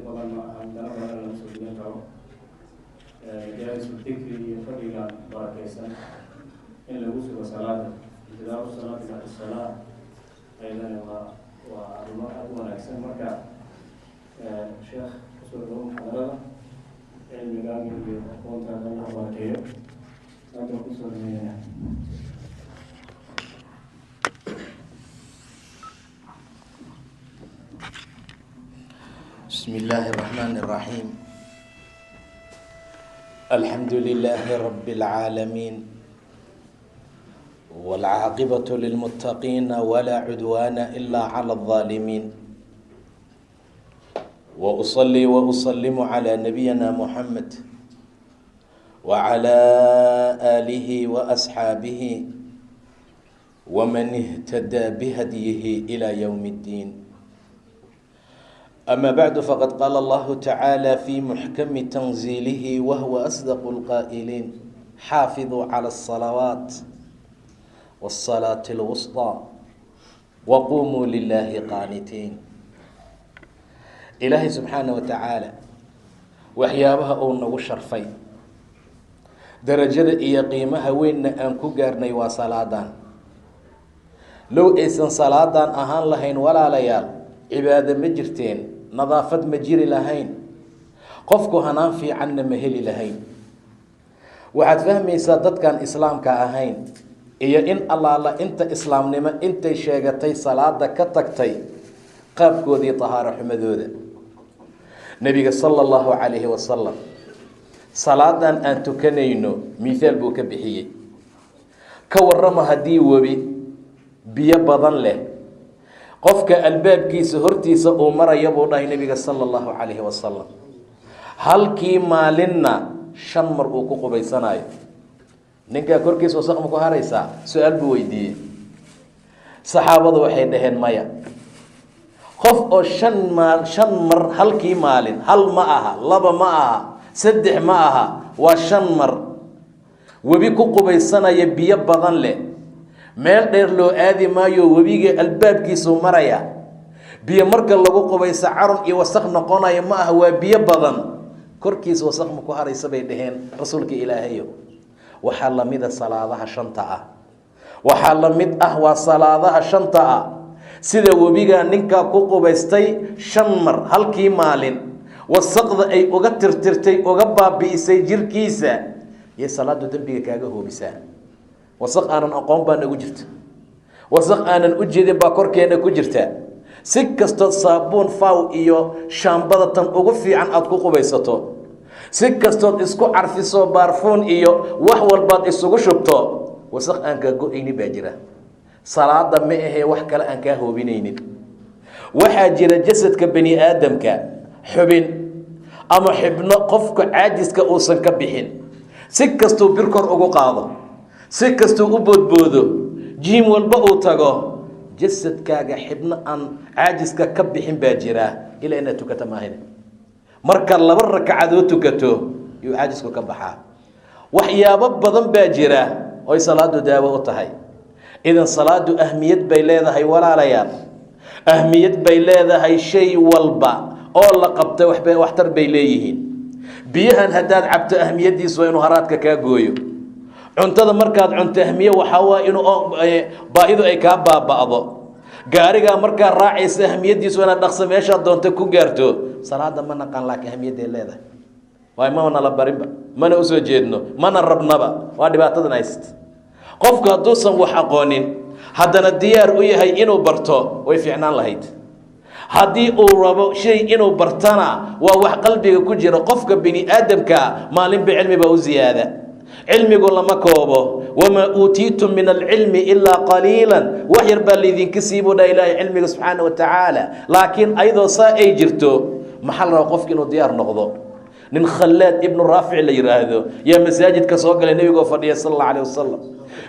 badan ma aha dana badan la soo dhigan karo jaalis dikri iyo fadhiga barakaysan in lagu sugo salaada intidaaru salaati bacda salaa ayadana waa arrimo aad u wanaagsan marka sheekh kusoo dhawo muxaadarada cilmigaaga iyo aqoontaada la barakeeyo saaka kusoo dhaweynaya. بسم الله الرحمن الرحيم الحمد لله رب العالمين والعاقبة للمتقين ولا عدوان إلا على الظالمين وأصلي وأسلم على نبينا محمد وعلى آله وأصحابه ومن اهتدى بهديه إلى يوم الدين. أما بعد فقد قال الله تعالى في محكم تنزيله وهو أصدق القائلين حافظوا على الصلوات والصلاة الوسطى وقوموا لله قانتين. إلهي سبحانه وتعالى وحيابها أو نوشرفي درجة إيا قيمها وين أنكو قارني وصلادان لو إيسان صلادان أهان لهين ولا ليال عبادة مجرتين nadaafad ma jiri lahayn qofku hanaan fiicanna ma heli lahayn. waxaad fahmaysaa dadkan islaamka ahayn iyo in allaala inta islaamnimo intay sheegatay salaada ka tagtay qaabkoodii tahaaro xumadooda. nabiga sala allahu calayhi wasalam salaadan aan tukanayno mithaal buu ka bixiyey. ka warrama haddii webi biyo badan leh qofka albaabkiisa hortiisa uu maraya buu dhahay nabiga sala allahu calayhi wasalam halkii maalinna 5 mar uu ku qubaysanayo. ninkaa korkiisa wasaq ma ku haraysaa? su-aal buu weydiiyey. saxaabadu waxay dhaheen maya. qof oo 5 mar halkii maalin, hal ma aha, 2 ma aha, 3 ma aha, waa 5 mar webi ku qubaysanaya biyo badan leh, meel dheer loo aadi maayo, webiga albaabkiisu maraya. biyo marka lagu qubayso carun iyo wasaq noqonaya ma aha, waa biyo badan, korkiisa wasaq ma ku haraysa bay dhaheen rasuulka ilaahayo. waxaa la mid ah salaadaha 5 ah, waxaa la mid ah waa salaadaha 5 ah. sida webiga ninka ku qubaystay 5 mar halkii maalin, wasaqda ay uga tirtirtay, uga baabi'isay jirkiisa, iyo salaadu dambiga kaaga hoobisaa. wasaq aanan aqoon baa nagu jirta, wasaq aanan u jeedin baa korkeena ku jirta. si kastood saabuun faw iyo shaambada tan ugu fiican aad ku qubaysato, si kastood isku carfiso baarfuun iyo wax walbaad isugu shubto, wasaq aan kaa go-ayni baa jira. salaada ma ahee wax kale aan kaa hoobinaynin. waxaa jira jasadka bani aadamka xubin ama xibno qofka caajiska uusan ka bixin. si kastuu bir kor ugu qaado, si kastuu u boodboodo, jiim walba uu tago, jasadkaaga xibno aan caajiska ka bixin baa jira ilaa inaad tukato maahin. marka 2 ragcadood tukato yuu caajisku ka baxaa. waxyaabo badan baa jira oy salaadu daawo u tahay. idan salaadu ahmiyad bay leedahay walaalayaal, ahmiyad bay leedahay. shay walba oo la qabta waxtar bay leeyihiin. biyahan haddaad cabto ahmiyadiisu waa inuu haraadka kaa gooyo. cuntada markaad cunto ahmiye waxaa waa inuu baahidu ay kaa baaba'do. gaarigaa markaa raacaysa ahmiyadiisu inaad dhaqso meeshaad doonta ku gaarto. salaada ma naqaan laakiin ahmiyadday leedahay. waay mana la barinba, mana usoo jeedno, mana rabnaba. waa dhibaatadan haysta. qofku hadduusan wax aqoonin haddana diyaar u yahay inuu barto, way fiicnaan lahayd. haddii uu rabo shay inuu bartana waa wax qalbiga ku jira. qofka bini aadamka maalinba cilmi baa u ziyaada. cilmigu lama koobo. wamaa uutiitum min alcilmi ilaa qaliilan. wax yar baa laydinka siibu dha ilaahay cilmiga subxaana wa tacaala. laakiin ayadoo saa ay jirto maxaa la rabaa qofka inuu diyaar noqdo. nin Khallaad ibnu Raafic la yiraahdo yaa masaajidka soo galay nabigoo fadhiya sallallahu alayhi wasallam.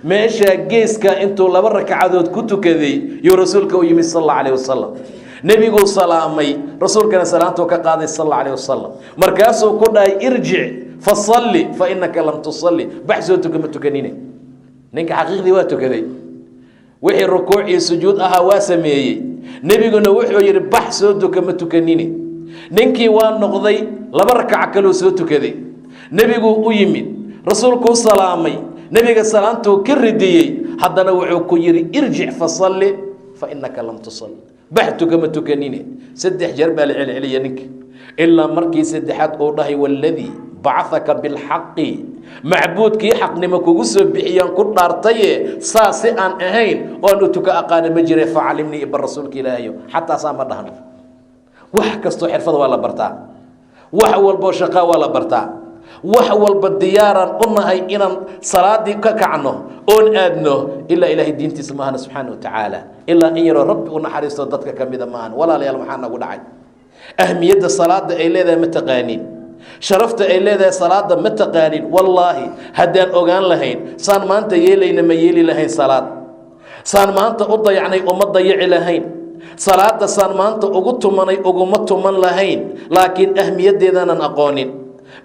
meesha geeska intuu 2 ragcadood ku tukaday iyo rasuulka u yimid sallallahu alayhi wasallam. nabigu salaamay, rasuulkana salaantu ka qaaday sallallahu alayhi wasallam. markaasuu ku dhahay irji fasalli fa innaka lam tusalli. baxsoo tukama tukanine. ninka xaqiiqdii waa tukaday, wixii rukuuc iyo sujuud ahaa waa sameeyey. nabiguna wuxuu yiri baxsoo tukama tukanine. ninkii waa noqday 2 rakac kale soo tukaday nabigu u yimid rasuulku salaamay nabiga salaantu ka ridiyay haddana wuxuu ku yiri irji' fa salli fa innaka lam tusalli baxtuka ma tukanine 3 jeer baa la celceliya ninka ilaa markii saddexaad uu dhahay walladii bacthaka bilxaqi macbuudkii xaqnimo kugu soo bixiyaan ku dhaartaye saasi aan ahayn oo aanu tuka aqaana ma jiray facalimnii ibar rasuulka ilaahayo xataa saa ma dhahno wax kastoo xirfad waa la bartaa wax walbo shaqaa waa la bartaa wax walba diyaaran u nahay inaan salaadii ka kacno oon aadno ilaa ilaahay diintiisa maahana subxaana watacaala ilaa in yaroo rabbi u naxariisto dadka ka mida maahan walaalayaal maxaa nagu dhacay ahmiyadda salaada ay leedahay ma taqaaniin sharafta ay leedahay salaada ma taqaaniin wallaahi haddaan ogaan lahayn saan maanta yeelayna ma yeeli lahayn salaad saan maanta u dayacnay uma dayaci lahayn salaada saan maanta ugu tumanay uguma tuman lahayn laakiin ahmiyaddeedaanan aqoonin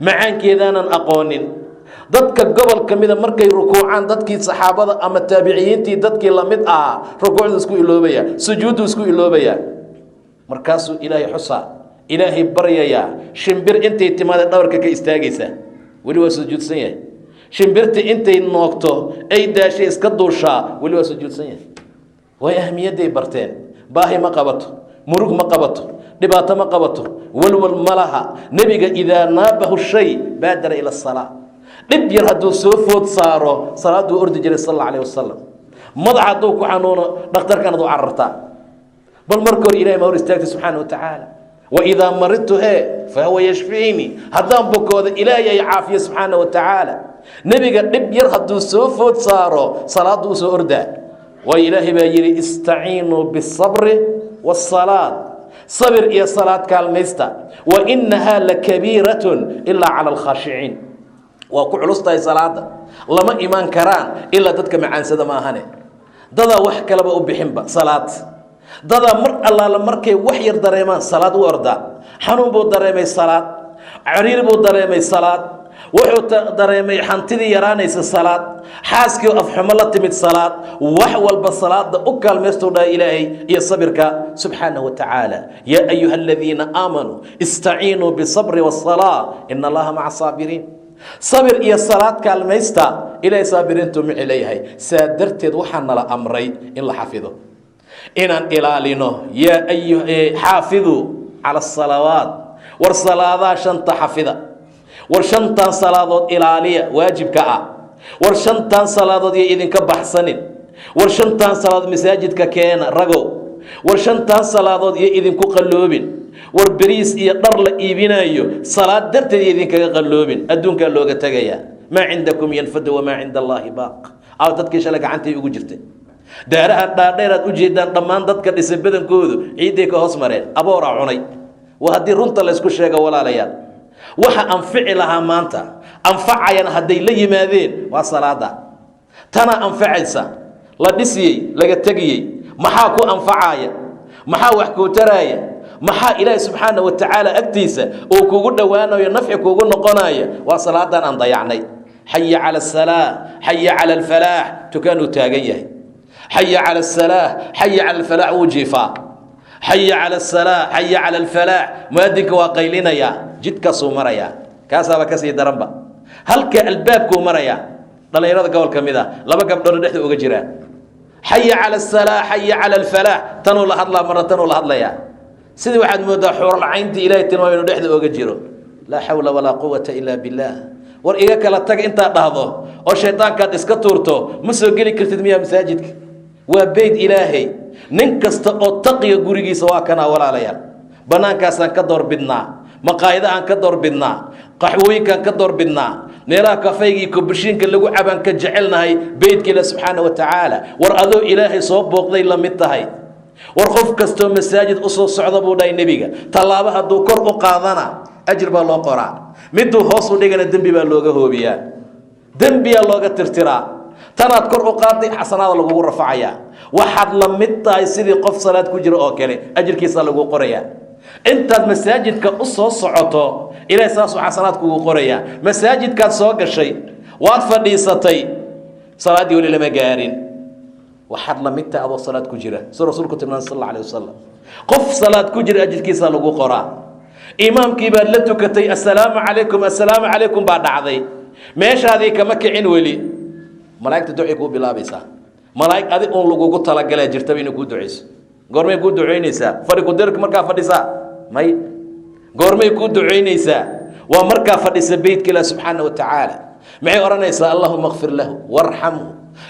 macaankeedaanan aqoonin dadka gobol ka mida markay rukuucaan dadkii saxaabada ama taabiciyiintii dadkii la mid ahaa rukuucdu isku iloobaya sujuuddu isku iloobaya markaasuu ilaahay xusaa ilaahay baryayaa shimbir intay timaada dhabarka ka istaagaysa weli waa sujuudsan yahay shimbirta intay noogto ay daashay iska duushaa weli waa sujuudsan yahay way ahmiyadday barteen baahi ma qabato murug ma qabato dhibaato ma qabato walwal ma laha nebiga idaa naabahu shay baadara ila asalaa dhib yar hadduu soo food saaro salaaduu ordi jiray sal alla alayh wasalam madax hadduu ku xanuuno dhakhtarkanaad u carartaa bal marka hore ilahay ma hor istaagtay subxaana watacaala waidaa maridtu fahuwa yashfiini haddaan bukooda ilaahay ay caafiya subxaana watacaala nebiga dhib yar hadduu soo food saaro salaaddu u soo ordaa waayo ilaahay baa yidhi istaciinuu bisabri waasalaad sabir iyo salaad kaalmaysta wa inahaa lakabiiratun ilaa cala alkhaashiciin waa ku culus tahay salaada lama imaan karaan ilaa dadka macaansada ma ahane dadaa wax kaleba u bixinba salaad dadaa mar allaala markay wax yar dareemaan salaad u ordaa xanuun buu dareemay salaad cariir buu dareemay salaad wuxuu dareemay hantidii yaraanaysa salaad xaaskii afxumo la timid salaad wax walba salaada u kaalmaysto dhaa ilaahay iyo sabirka subxaanahu watacaala yaa ayuha aladiina aamanuu istaciinuu bisabri wasalaa ina allaha maca saabiriin sabir iyo salaad kaalmaysta ilaahay saabiriintu mixi leeyahay saa darteed waxaa nala amray in la xafido inaan ilaalino yaa xaafiduu cala asalawaat war salaadaha shanta xafida war shantan salaadood ilaaliya waajibka ah war shantan salaadood iyo idinka baxsanin war shantan salaadood masaajidka keena ragow war shantan salaadood iyo idinku qalloobin war bariis iyo dhar la iibinayo salaad darteed iyo idinkaga qalloobin adduunkaa looga tegayaa maa cindakum yanfadu wamaa cinda allaahi baaq aw dadkii shalay gacantay ugu jirtay daaraha dhaadheer aad u jeedaan dhammaan dadka dhisay badankoodu ciidday ka hoos mareen abooraa cunay waa haddii runta laysku sheego walaalayaal waxa anfici lahaa maanta anfacayana hadday la yimaadeen waa salaada tana anfacaysa la dhisiyey laga tegiyey maxaa ku anfacaya maxaa wax kuu taraaya maxaa ilaahay subxaana watacaala agtiisa oo kugu dhowaanayo nafci kugu noqonaya waa salaadan aan dayacnay xaya cala asalaa xaya cala alfalaax tukaanuu taagan yahay xaya cala asalaa xaya cala alfalaax wuu jiifaa xaya cala asalaa xaya cala alfalaax muadinka waa qaylinayaa jidkaasuu marayaa kaasaaba kasii daranba halka albaabkuu marayaa dhallinyarada gobol ka mid a 2 gabdhood dhexda uga jiraan xaya cala asalaa xaya cala alfalaax tanuu la hadlaa marna tanuu la hadlayaa sidii waxaad moodaa xuuralcayntii ilaahay tilmaamay inuu dhexda uga jiro laa xawla walaa quwata ilaa billaah war iga kala tag intaad dhahdo oo shaydaankaad iska tuurto ma soo geli kartid miyaa masaajidka waa beyd ilaahay nin kasta oo taqiya gurigiisa waa kanaa walaalayaal bannaankaasaan ka doorbidnaa maqaayidahaan ka doorbidnaa qaxwooyinkaan ka doorbidnaa meelaha kafayga iyo kobashiinka lagu cabaan ka jecelnahay beydka ilaah subxaana watacaala war adoo ilaahay soo booqday la mid tahay war qof kastoo masaajid u soo socda buu dhahay nebiga tallaabo hadduu kor u qaadana ajir baa loo qoraa miduu hoos u dhigana dembi baa looga hoobiyaa dembiyaa looga tirtiraa tanaad kor u qaaday xasanaada lagugu rafacayaa waxaad la mid tahay sidii qof salaad ku jira oo kale ajirkiisaa lagu qorayaa intaad masaajidka u soo socoto ilaahay saasuu xasanaad kugu qorayaa masaajidkaad soo gashay waad fadhiisatay salaaddii weli lama gaarin waxaad la mid tahay adoo salaad ku jira sida rasuulku tilmaamay sal alla alayh wasalam qof salaad ku jira ajirkiisaa lagu qoraa imaamkii baad la tukatay assalaamu calaykum baa dhacday meeshaadii kama kicin weli malaa'igta ducay kuu bilaabaysaa malaa'ig adig uun lagugu talagalaa jirtaba inay kuu ducayso goormay kuu ducaynaysaa fadhi kudirka markaa fadhisaa may goormay kuu ducaynaysaa waa markaa fadhisa beydka ilaah subxaana wa tacaala maxay odhanaysaa allahuma kfir lahu warxamhu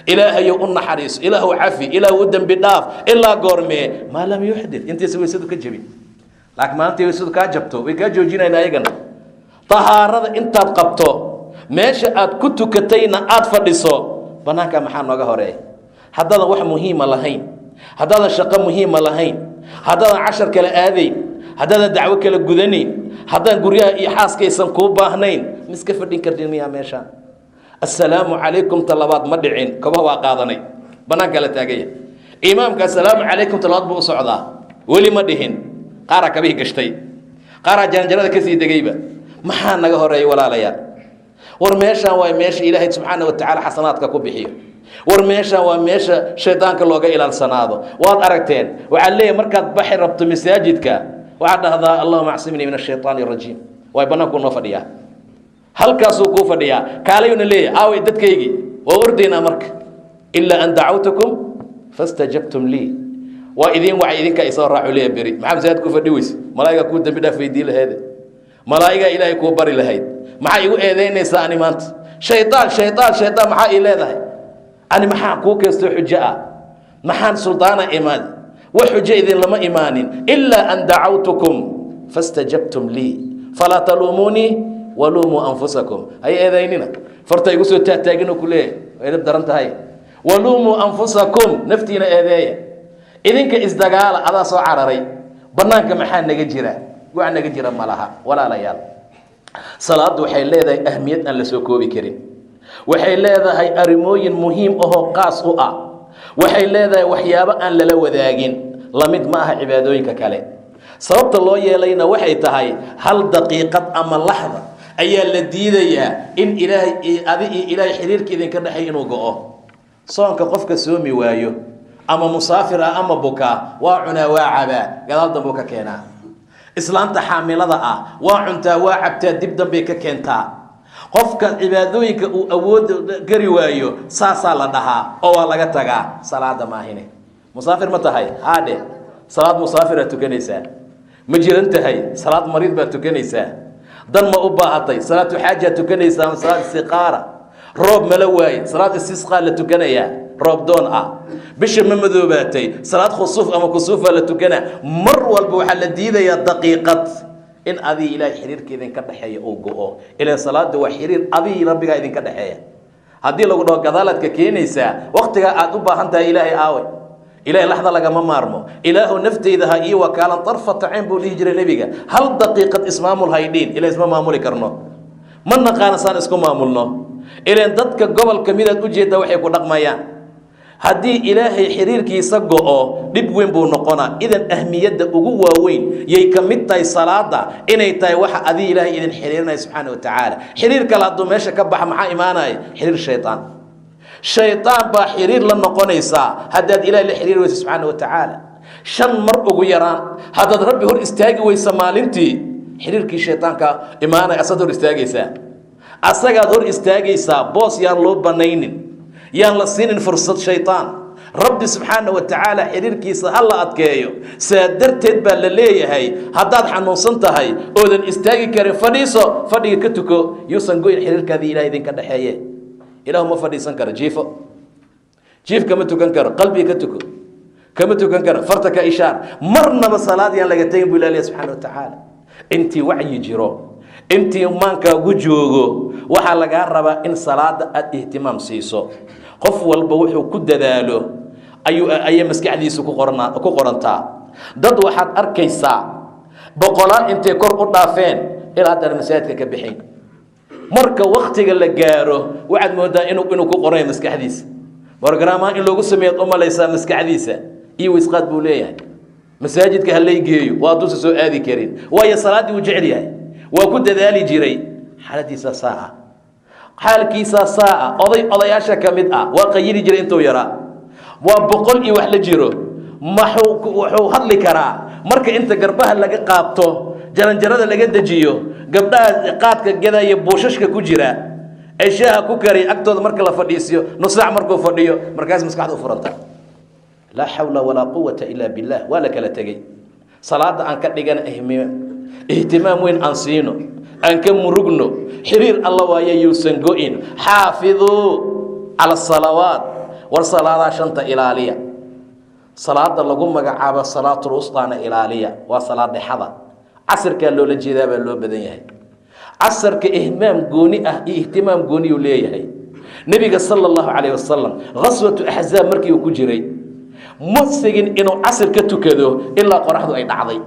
ilaahayow u naxariiso ilaahu cafi ilaahu u dembi dhaaf ilaa goormee maa lam yuxdid intaysa weysadu ka jebin laakiin maalintii weysadu kaa jabto way kaa joojinayna ayagana tahaarada intaad qabto meesha aad ku tukatayna aad fadhiso bannaanka maxaa nooga horeeya haddaadan wax muhiima lahayn haddaadan shaqo muhiima lahayn haddaadan cashar kala aadayn haddaadan dacwo kala gudanayn haddaan guryaha iyo xaaskaysan kuu baahnayn miska fadhin kardin miyaa meeshaan assalaamu calaykum ta labaad ma dhicin kabaha waa qaadanay bannaanka la taagaya imaamka assalaamu calaykum ta labaad buu u socdaa weli ma dhihin qaaraa kabihii gashtay qaaraa jaranjarada ka sii degayba maxaa naga horeeya walaalayaal war meeshaan waa meesha ilaahay subxaana wa tacaala xasanaadka ku bixiyo war meeshaan waa meesha shaydaanka looga ilaalsanaado waad aragteen waxaad leeyahay markaad baxi rabto masaajidka waxaad dhahdaa allahuma acsimnii min ashaytaani arajiim waay bannaankuu noo fadhiyaa halkaasuu kuu fadhiyaa kaalayuna leeyahay aaway dadkaygii waa ordaynaa marka ilaa an dacawtukum fastajabtum lii waa idin wacay idinka isoo raacu leeya beri maxaa masaajid ku fadhi weyse malaa'igaa kuu dembi dhaaf weydii laheede malaa'igaa ilaahay kuu bari lahayd maxaa igu eedaynaysaa ani maanta shaydaan maxaa ii leedahay ani maxaa kuu keystoo xujo ah maxaan suldaana imaadi wax xujo idin lama imaanin ilaa an dacawtukum fastajabtum lii falaa taluumuunii waluumuu anfusakum hay eedaynina farta igu soo taagtaaginoo ku leeyahay way dab daran tahay waluumuu anfusakum naftiina eedeeya idinka isdagaala adaa soo cararay bannaanka maxaa naga jira wax naga jira ma laha walaalayaal salaaddu waxay leedahay ahmiyad aan la soo koobi karin waxay leedahay arrimooyin muhiim ahoo qaas u ah waxay leedahay waxyaabo aan lala wadaagin lamid ma aha cibaadooyinka kale sababta loo yeelayna waxay tahay hal daqiiqad ama laxda ayaa la diidayaa in ilaahay adi iyo ilaahay xiriirka idinka dhexay inuu go'o soonka qofka soomi waayo ama musaafir ah ama bukaa waa cunaa waa cabaa gadaal dambuu ka keenaa islaanta xaamilada ah waa cuntaa waa cabtaa dib dambay ka keentaa qofka cibaadooyinka uu awood gari waayo saasaa la dhahaa oo waa laga tagaa salaada maahine musaafir ma tahay haadhe salaad musaafiraad tukanaysaa ma jiran tahay salaad mariid baad tukanaysaa dan ma u baahatay salaatu xaajaad tukanaysaa ama salaad istiqaara roob mala waaye salaad istisqaa la tukanayaa roob doon ah bisha ma madoobaatay salaad khusuuf ama kusuufaa la tukanaa mar walba waxaa la diidayaa daqiiqad in adii ilaahay xiriirka idinka dhexeeya uu go'o ilaan salaada waa xiriir adii rabbigaa idinka dhexeeya haddii lagu dhaho gadaalaad ka keenaysaa waqtigaa aad u baahan tahay ilaahay aaway ilaahay laxda lagama maarmo ilaahu nafteyda ha ii wakaalan tarfata cayn buu dhihi jiray nebiga hal daqiiqad ismaamul haydhiin ilaa isma maamuli karno ma naqaana saan isku maamulno ilaan dadka gobolka midaad ujeeddaa waxay ku dhaqmayaan haddii ilaahay xiriirkiisa go'o dhib weyn buu noqonaa idan ahmiyadda ugu waaweyn yay ka mid tahay salaada inay tahay waxa adii ilaahay idin xiriirinaya subxaana wa tacaala xiriir kale hadduu meesha ka baxa maxaa imaanaya xiriir shaydaan shaydaan baa xiriir la noqonaysaa haddaad ilaahay la xiriiri weysa subxaana wa tacaala 5 mar ugu yaraan haddaad rabbi hor istaagi weysa maalintii xiriirkii shaydaanka imaanaya asaad hor istaagaysaa asagaad hor istaagaysaa boos yaan loo banaynin yaan la siinin fursad shaydaan rabbi subxaana wa tacaala xiriirkiisa ha la adkeeyo saa darteed baa la leeyahay haddaad xanuunsan tahay oodan istaagi karin fadhiiso fadhiga ka tuko yuusan goyn xiriirkaadii ilaah idinka dhexeeye ilaahu ma fadhiisan karo jiifo jiif kama tukan karo qalbiga ka tuko kama tukan karo farta ka ishaar marnaba salaad yaan laga tegin buu ilaahay subxaana wa tacaala intii wacyi jiro intii maankaagu joogo waxaa lagaa rabaa in salaada aad ihtimaam siiso qof walba wuxuu ku dadaalo ayay maskaxdiisu ku qorantaa dad waxaad arkaysaa boqolaal intay kor u dhaafeen ilaa haddana masaajidka ka bixin marka waktiga la gaaro waxaad moodaa inuu ku qorayo maskaxdiisa borogaraamaha in loogu sameeyaad u malaysaa maskaxdiisa iyo wisqaad buu leeyahay masaajidka ha lay geeyo waa hadduusa soo aadi karin waayo salaaddii uu jecel yahay waa ku dadaali jiray xaaladiisa saaca xaalkiisa saaca odayaasha ka mid ah waa qayili jiray intuu yaraa waa 100 iyo wax la jiro wuxuu hadli karaa marka inta garbaha laga qaabto jaranjarada laga dejiyo gabdhaha qaadka gadaya buushashka ku jira ee shaaha ku kariya agtooda marka la fadhiisiyo nus saac markuu fadhiyo markaas maskaxda u furanta laa xawla walaa quwata ilaa billah waa la kala tegey salaada aan ka dhigana ihtimaam weyn aan siino aan ka murugno xiriir alla waaye yuusan go-in xaafiduu cala asalawaat war salaadaha shanta ilaaliya salaada lagu magacaabo salaatul wustaana ilaaliya waa salaad dhexada casirkaa loola jeedaa baa loo badan yahay casarka ihmaam gooni ah iyo ihtimaam gooni uu leeyahay nebiga sala allahu calayhi wasalam ghaswatu axzaab markii uu ku jiray ma sigin inuu casir ka tukado ilaa qoraxdu ay dhacday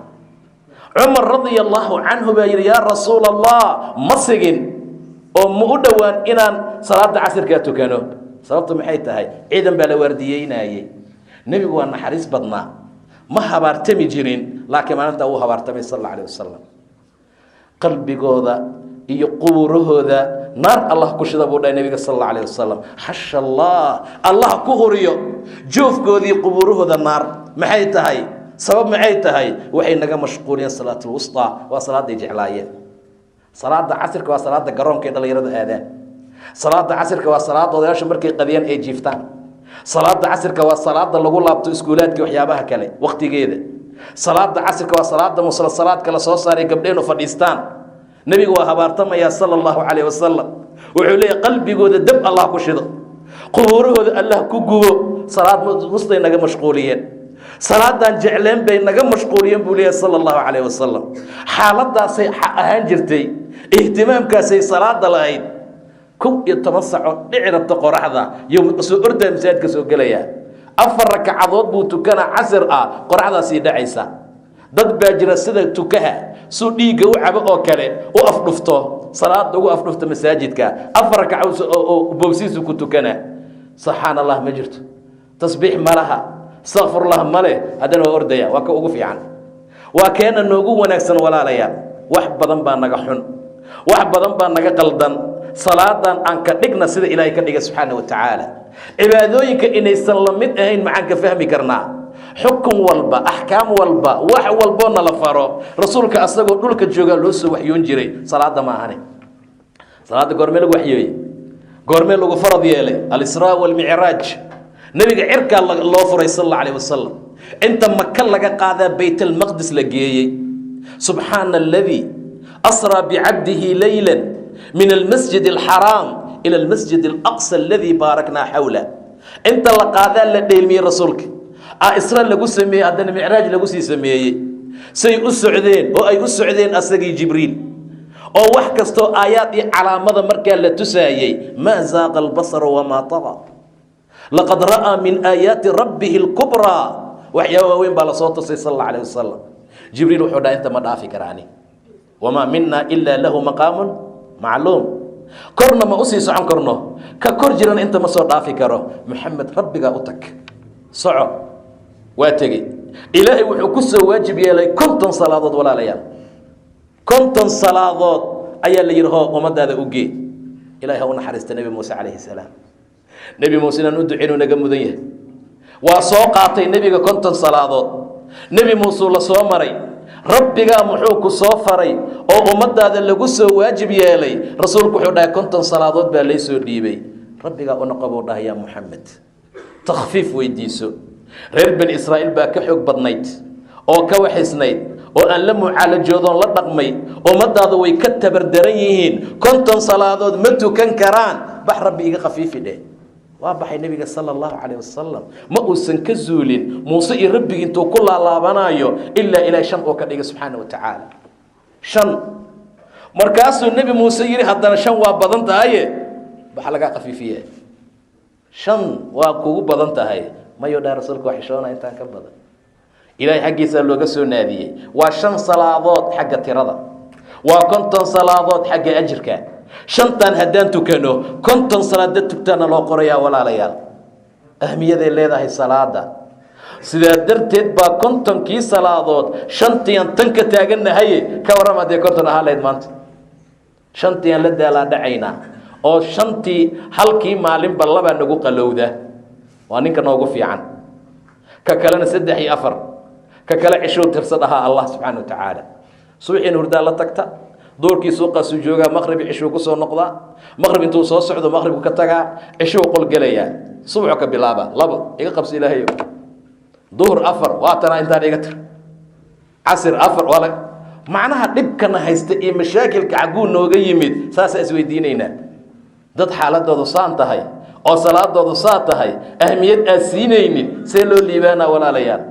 cumar radia allahu canhu baa yidhi yaa rasuula allah ma sigin oo ma u dhowaan inaan salaada casirkaa tukano sababtu maxay tahay ciidan baa la waardiyeynayey nebigu waa naxariis badnaa ma habaartami jirin laakiin maalinta uu habaartamay sal alla alayh wasalam qalbigooda iyo qubuurahooda naar allah ku shida buu dhahay nebiga sal alla alayh wasalam xasha allah ku huriyo joofkoodii qubuurahooda naar maxay tahay sabab maxay tahay waxay naga mashquuliyeen salaatul wustaa waa salaaday jeclaayeen salaada casirka waa salaada garoonka ee dhalinyarada aadaan salaada casirka waa salaada odayaasha markay qadiyaan ay jiiftaan salaada casirka waa salaada lagu laabto iskuulaadka waxyaabaha kale waqtigeeda salaada casirka waa salaada musalsalaadka la soo saaray gabdheenu fadhiistaan nebigu waa habaartamayaa sala allahu calayh wasalam wuxuu leeyahy qalbigooda dab allah ku shido qubuurahooda allah ku gubo salaad mustay naga mashquuliyeen salaadaan jecleen bay naga mashquuliyeen buu leeyahy sala allahu calayh wasalam xaaladaasay ahaan jirtay ihtimaamkaasay salaada lahayd 11 saco dhici rabta qoraxda iyo soo ordaa masaajidka soo gelaya 4 rakacadood buu tukanaa casir ah qoraxdaasii dhacaysa dad baa jira sida tukaha suu dhiigga u cabo oo kale u afdhufto salaada ugu afdhufta masaajidka 4 rakacadood oo boobsiisu ku tukana subxaan allah ma jirto tasbiix malaha astaghfirullah male haddana waa ordaya waa ka ugu fiican waa keena noogu wanaagsan walaalayaal wax badan baa naga xun wax badan baa naga qaldan salaadan aan ka dhigna sida ilaahay ka dhiga subxaanahu wa tacaala cibaadooyinka inaysan la mid ahayn maxaan ka fahmi karnaa xukun walba axkaam walba wax walboo nala faro rasuulka asagoo dhulka joogaa loo soo waxyoon jiray salaada ma ahane salaada goormee lagu waxyooyey goormee lagu farad yeelay alisraa walmicraaj nebiga cirkaa loo furay sal alla alayh wasalam inta maka laga qaadaa bayt almaqdis la geeyey subxaana aladii asraa bicabdihi leylan من المسجد الحرام إلى المسجد الأقصى الذي باركنا حوله أنت لقاذا لديلمي رسولك إسرائيل لقو سميه أدنى معراج لقو سميه سي أسعدين أو أي أسعدين أسقي جبريل أو وحكستو آيات على مدى مركا لتسايي ما زاغ البصر وما طغى لقد رأى من آيات ربه الكبرى وحيا وين بالا صوت صلى الله عليه وسلم جبريل وحدا أنت ما دافي كراني وما منا إلا له مقام معلوم كرنا ما أسي سعون كرنا ككر جيران أنت ما صار دافي كره محمد ربك أتك صعو واتجي إلهي وحكس واجب يلي كنتم صلاة ولا ليال كنتم صلاة أي اللي يرها ومد هذا أوجي إلهي هو نحرست النبي موسى عليه السلام نبي موسى ندعي نجم ذيه وساقط النبي كنتم صلاة نبي موسى الله صامري rabbigaa muxuu ku soo faray oo ummadaada lagu soo waajib yeelay rasuulku wuxuu dhahay 50 salaadood baa lay soo dhiibay rabbigaa u noqobo dhahay yaa Muhammad takhfiif weydiiso reer bani Israa'iil baa ka xoog badnayd oo ka waxisnayd oo aan la mucaalajoodon la dhaqmay ummadaada way ka tabardaran yihiin 50 salaadood ma tukan karaan bax rabbi iga khafiifidhe وابحي النبي صلى الله عليه وسلم ما أوسن كزولين موسى ربي انتو كل لابنايو إلا إلى شن وكذلك سبحانه وتعالى شن مركز النبي موسى يري هذا شن وبدنت هاي بحلقة خفيفية شن وكوب بدنت هاي ما يودع رسولك وحشونا انت كبدن إلهي حقي سألوا قسوا نادي وشن صلوات حق ترضى وكنت صلوات حق أجرك شنطان هدان تكنو كنتن صلاة تكتانا لو قريا ولا ليال أهمية اللي هي صلاة سيدا درتد با كنتن كي صلاة شنطيان تنك تاغن هي كورما دي كنتن هاليد مانت شنطيان لدى لا دعينا أو شنطي حلقي معلم بالله نقو قلوده وانينك نوقف عن ككلنا سدحي أفر ككلا عشو ترصدها الله سبحانه وتعالى subaxii hurdaa la tagta doorkii suuqaasuu joogaa maqrib cishuu ku soo noqdaa maqrib intuu soo socdo maqribku ka tagaa cishuu qolgelayaa subaxu ka bilaaba 2 iga qabsi ilaahayo duhur 4 waa tana intaan iga tir casir 4 wala macnaha dhibkana haysta iyo mashaakilka caguu nooga yimid saasa isweydiinaynaa dad xaaladoodu saan tahay oo salaadoodu saa tahay ahmiyad aad siinaynin see loo liibaana walaalayaal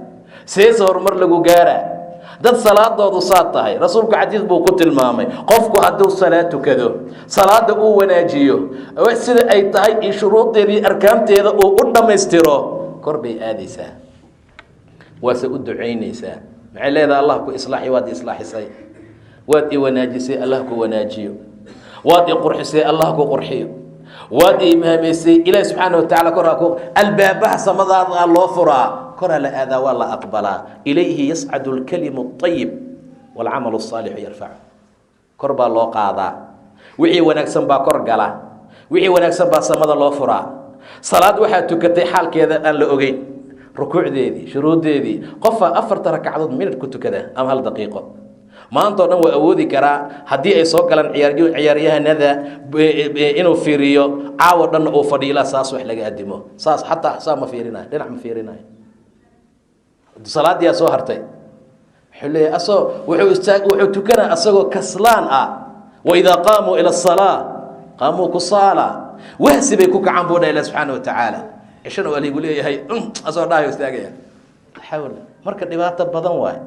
seese horumar lagu gaaraa dad salaadoodu saa tahay rasuulku xadiis buu ku tilmaamay qofku hadduu salaad tukado salaada uu wanaajiyo sida ay tahay iyo shuruudeedii arkaanteeda uu u dhammaystiro kor bay aadaysaa waase u ducaynaysaa maxay leedahay allah ku islaaxi waad islaaxisay waad i wanaajisay allah ku wanaajiyo waad i qurxisay allah ku qurxiyo waad i imaamaysay ilaahi subxaana watacaala koraa ku albaabaha samadaada loo furaa كره لا هذا والله أقبله إليه يصعد الكلم الطيب والعمل الصالح يرفعه كربا الله قاضى وعي ونكسن با كرجلا وعي ونكسن با سمد الله فرا صلاة واحد تكتي حال كذا أن لأجي ركوع ذي شروط ذي قفا أفر ترك عدد من كنت كذا أم هل دقيقة ما أنت نو أودي كرا هدي أسوق لن عياريها نذا إنه في ريو عاود أنه فضيلة ساس وحلا قدمه ساس حتى حسام فيرنا لنعم فيرنا صلاة يا سهرتي حلي أسو وحو تكنا أسوق كسلان وإذا قاموا إلى الصلاة قاموا كصالة وهسبي كوك عن بودا إلى سبحانه وتعالى إيشانو قال يقول لي هاي أسوق ده يستاجي حاول مركز دبعت بدن واحد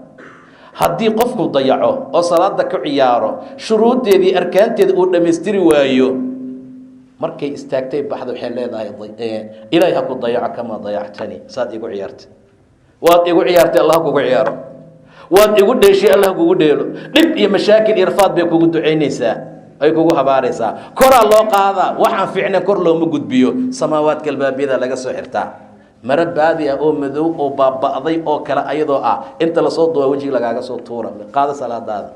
هدي قفكو ضيعوه أو صلاة دك عياره شروط دي أركان تدي قلنا مستري وايو مركز استاجتي بحد الحلال إلهي هكو ضيع كما ضيعتني صاد يقول عيارت waad igu ciyaartay Allah kugu ciyaaro waad igu dheeshay Allah kugu dheelo dib iyo mashaakil irfaad bay kugu duceynaysaa ay kugu habaaraysaa kora loo qaada waxaan fiicnaa kor loo ma gudbiyo samaawaadka albaabiyada laga soo xirtaa marad baadiya oo madow oo baabaaday oo kala ayadoo inta la soo duwa wajiga lagaaga soo tuura qaada salaadaada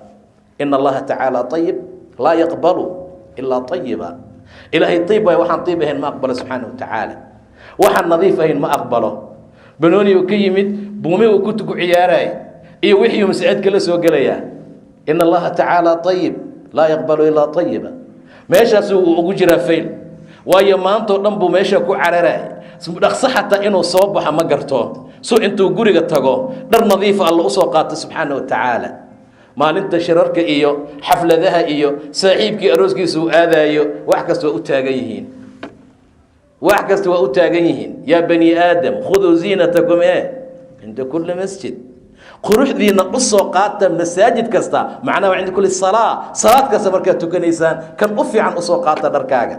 inna Allah ta'ala tayyib la yaqbalu illa tayyiba ilahi tayyib waxaan tayyibayn ma aqbalo subhanahu wa ta'ala waxaan nadiifayn ma aqbalo بنوني وكيمد بومي وكنت عياراي إيه وحي مسعد كلا سوقليا إن الله تعالى طيب لا يقبل إلا طيبا ماشى سو وجرا فين ويا ما أنتو نبو ماشى كو عراراي سمدخ حتى إنه صوبها ما قرتو سو أنتو قريقة تقو در نظيفة الله أسوقات سبحانه وتعالى ما أنت شررك إيو حفلة ذها إيو سعيبك أروسك سو آذا إيو وحكس وأتاقيهين وحكست وأتاجيهن يا بني آدم خذوا زينتكم عند كل مسجد قروح ذي نقص وقات مساجد كستا معنا عند كل الصلاة صلاة كستا مركز كنيسان كان أفي عن أسوقات دركاجا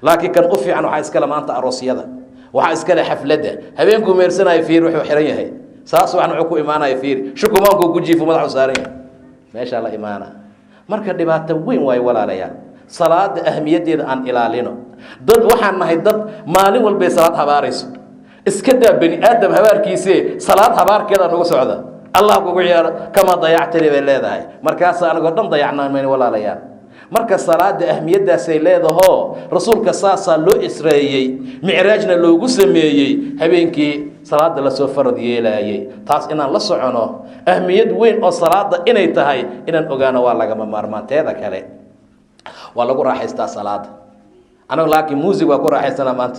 لكن كان أفي عن وحايس كلام أنت أروسيا ذا وحايس كلام حفلة هبينكم مرسنا يفير وحي وحرية هي ساسو عن عكو إيمانا يفير شكو مانكو كوجي في مدح سارين ما شاء الله إيمانا مركز دبات وين واي ولا ليال صلاة أهمية أن إلالينه ضد وحنا هاي ضد مالي والبي صلاة حباريس اسكده بني آدم حبار كيسي صلاة حبار كذا نقص عذا الله بقول كما ضيعتني بالله هاي مركز أنا قدام ضيعنا من ولا ليال مركز صلاة أهمية ده سيلاد هو رسول كساسا لو إسرائيلي معراجنا لو قسمي هبينكي صلاة لا سفر ديالاي تاس إن الله سبحانه أهمية وين الصلاة إن يتهاي إن أجانا والله كما مرمان تهذا كله والله قرأ حستا صلاة أنا لكن موسيقى وقرأ حسنا مانت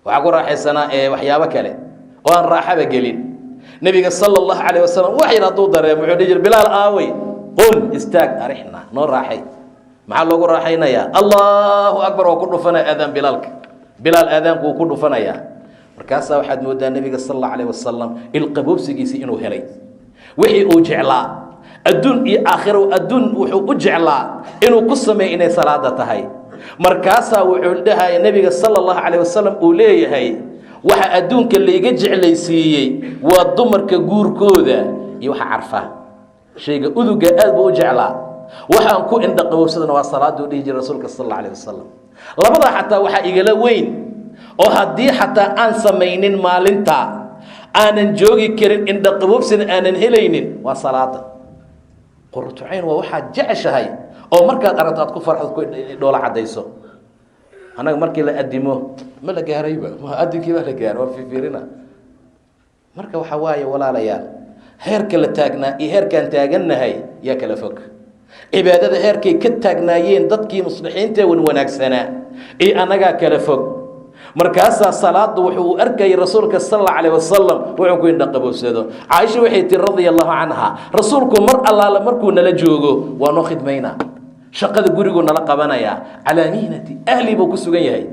وقرأ حسنا وحيابا كله وأن راح بقليل نبي صلى الله عليه وسلم وحي ردو در معدجر بلال آوي قم استاق أرحنا نور راحي مع الله قرأ حينا يا الله أكبر وكل فنا أذان بلال أذان وكل فنا يا مركاسة واحد مودة النبي صلى الله عليه وسلم القبوب سيجي إنه هلي وحي أوجعلا الدون آخر الدون وحو أجعلا إنه قسمه إنه صلاة هاي مركاسة وحولدها النبي صلى الله عليه وسلم أوليه هاي وحا الدون كاللي يجعل يسيي والضمر كجور كوذا يوحى عرفه شيء أذو قاد بأجعلا وحا أنكو إن دقوا سدنا والصلاة دون يجي رسولك صلى الله عليه وسلم لبدا حتى وحا إيقلا وين وهدي حتى أن سمينين مالنتا آنن جوغي كرين إن دقوا سدنا آنن هلينين والصلاة قرة عين وواحد جعش هاي أو مركز أردت كفر حد دولة عديسو أنا مركز لا أدمه ما لقى هريبة ما أدم كيف لقى وفي فيرنا مركز وحواي ولا ليال heerka la taagnaa iyo heerkaan taagannahay yaa kala fog. cibaadada heerkay ka taagnaayeen dadkii muslixiinta wanaagsanaa iyo annagaa kala fog. markaasaa salaadu wuxuu arkayay rasuulka sallallahu alayhi wasallam wuxuu ku indhaqabowsado. Caaisha waxay tii radiyallahu anha, rasuulku mar allaala markuu nala joogo waa noo khidmaynaa, shaqada gurigu nala qabanayaa, calaa mihnati ahli buu ku sugan yahay,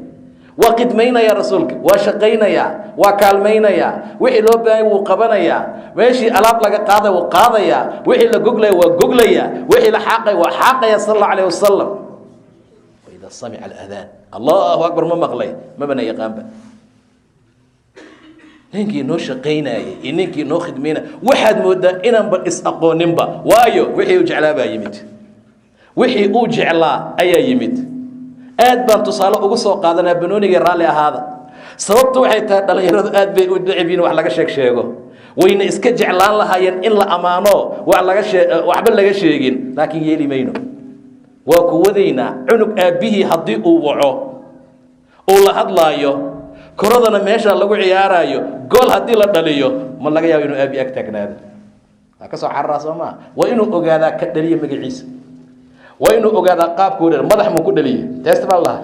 waa khidmaynayaa rasuulka, waa shaqaynayaa, waa kaalmaynayaa, wixii loo baahay wuu qabanayaa, meeshii alaab laga qaaday wuu qaadayaa, wixii la goglaya waa goglayaa, wixii la xaaqay waa xaaqaya sallallahu alayhi wasallam. وإذا سمع الأذان الله أكبر ما مقلي ما بنا يقام ninkii noo shaqaynayay iyo ninkii noo khidmayna waxaad moodaa inaan ba is aqooninba, waayo wixii uu jeclaa baa yimid, wixii uu jeclaa ayaa yimid. aad baan tusaale ugu soo qaadanaa banooniga raalli ahaada. sababtu waxay tahay dhalinyaradu aad bay u dhicibiin wax laga sheego, wayna iska jeclaan lahaayeen in la amaano waxba laga sheegin, laakiin yeeli mayno. waa kuwadaynaa cunug aabbihii haddii uu waco uu la hadlaayo, koradana meesha lagu ciyaaraayo, gool haddii la dhaliyo ma laga yaabo inuu aabbi ag taagnaado. waa ka soo cararaa soo maa. waa inuu ogaadaa ka dhaliya magaciisa, waa inuu ogaadaa qaabkuu dhaliyay, madax muu ku dhaliyey, teesta baa lahaa,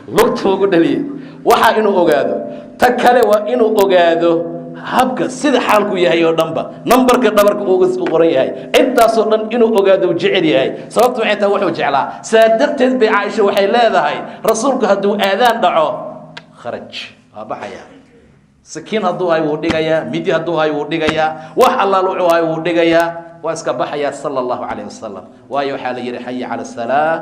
lugta muu ku dhaliyey, waxaa inuu ogaado. ta kale waa inuu ogaado habka sida xaalku yahay oo dhanba, nambarka dhabarka uu qoran yahay, intaasoo dhan inuu ogaado uu jecel yahay. sababtu waxay tahay wuxuu jeclaa. saa darteed bay caaisha waxay leedahay rasuulku hadduu aadaan dhaco kharaj waa baxaya, sakiin hadduu hay wuu dhigayaa, midi hadduu hay wuu dhigayaa, wax allaal wuxuu hay wuu dhigayaa, waa iska baxayaa sala allahu calayhi wasalam. waayo waxaa la yidhi xaya cala asalaa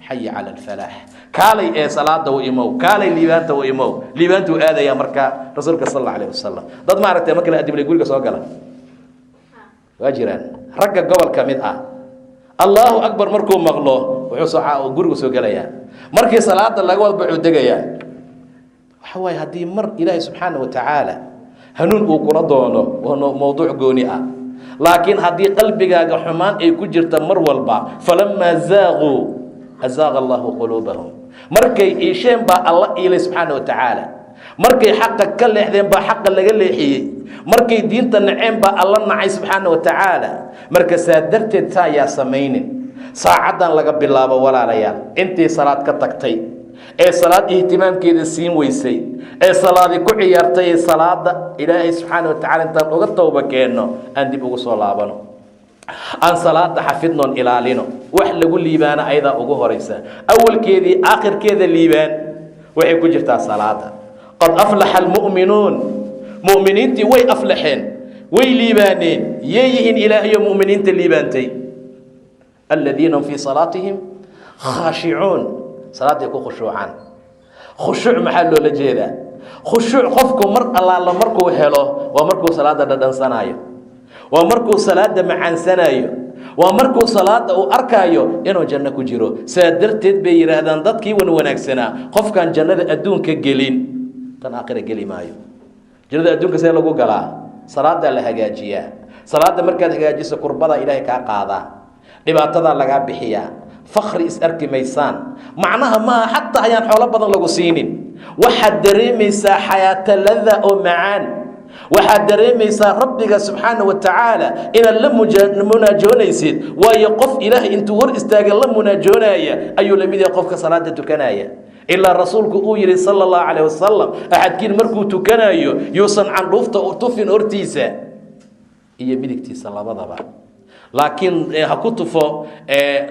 xaya cala alfalaax, kaalay ee salaada u imow, kaalay liibaanta u imow. liibaantuu aadayaa markaa rasuulka sal alla alayh wasalam. dad maaragtay marka la adibnay guriga soo gala waa jiraan, ragga gobol ka mid ah allahu akbar markuu maqlo wuxuu gurigu soo gelayaa, markii salaada laga wadbaxuu degayaa. waxa waaye haddii mar ilaahay subxaana wa tacaala hanuun uu kula doono waa mowduuc gooni ah, laakiin haddii qalbigaaga xumaan ay ku jirta mar walba, falamaa zaaquu azaaqa allahu quluubahum, markay iisheen baa alla iilay subxaana wa tacaala, markay xaqa ka leexdeen baa xaqa laga leexiyey, markay diinta naceen baa alla nacay subxaana wa tacaala. marka saa darteed saa yaa samaynin. saacaddan laga bilaabo walaalayaal, intii salaad ka tagtay ee salaad ihtimaamkeeda siin weysay, ee salaadii ku ciyaartay, ee salaada ilaahay subxaana wa tacaala intaan uga tawba keenno aan dib ugu soo laabano, aan salaada xafidnoon ilaalino. wax lagu liibaana ayadaa ugu horaysa, awalkeedii aakhirkeeda liibaan waxay ku jirtaa salaada. qad aflaxa almu'minuun, mu'miniintii way aflaxeen, way liibaaneen. yeeyihiin ilaahayo mu'miniinta liibaantay, aladiina hum fii salaatihim khaashicuun, salaaday ku khushuucaan. khushuuc maxaa loola jeedaa? khushuuc qofku mar allaala markuu helo waa markuu salaada dhadhansanaayo, waa markuu salaada macaansanayo, waa markuu salaada uu arkaayo inuu janno ku jiro. saa darteed bay yidhaahdaan dadkii wanaagsanaa, qofkaan jannada adduunka gelin tan aakhira geli maayo. jannada adduunka see lagu galaa? salaadaa la hagaajiyaa. salaada markaad hagaajiso kurbadaa ilaahay kaa qaadaa, dhibaatadaa lagaa bixiyaa, fakri is arki maysaan. macnaha maaha xataa ayaan xoolo badan lagu siinin, waxaad dareemaysaa xayaato lada oo macaan, waxaad dareemaysaa rabbiga subxaana wa tacaala inaad la munaajoonaysid. waayo qof ilaahay intuu hor istaaga la munaajoonaya ayuu la mid yahay qofka salaada tukanaya. ilaa rasuulku uu yidhi sala allahu calayh wasalam, axadkiin markuu tukanayo yuusan candhuufta u tufin hortiisa iyo midigtiisa labadaba, laakiin ha ku tufo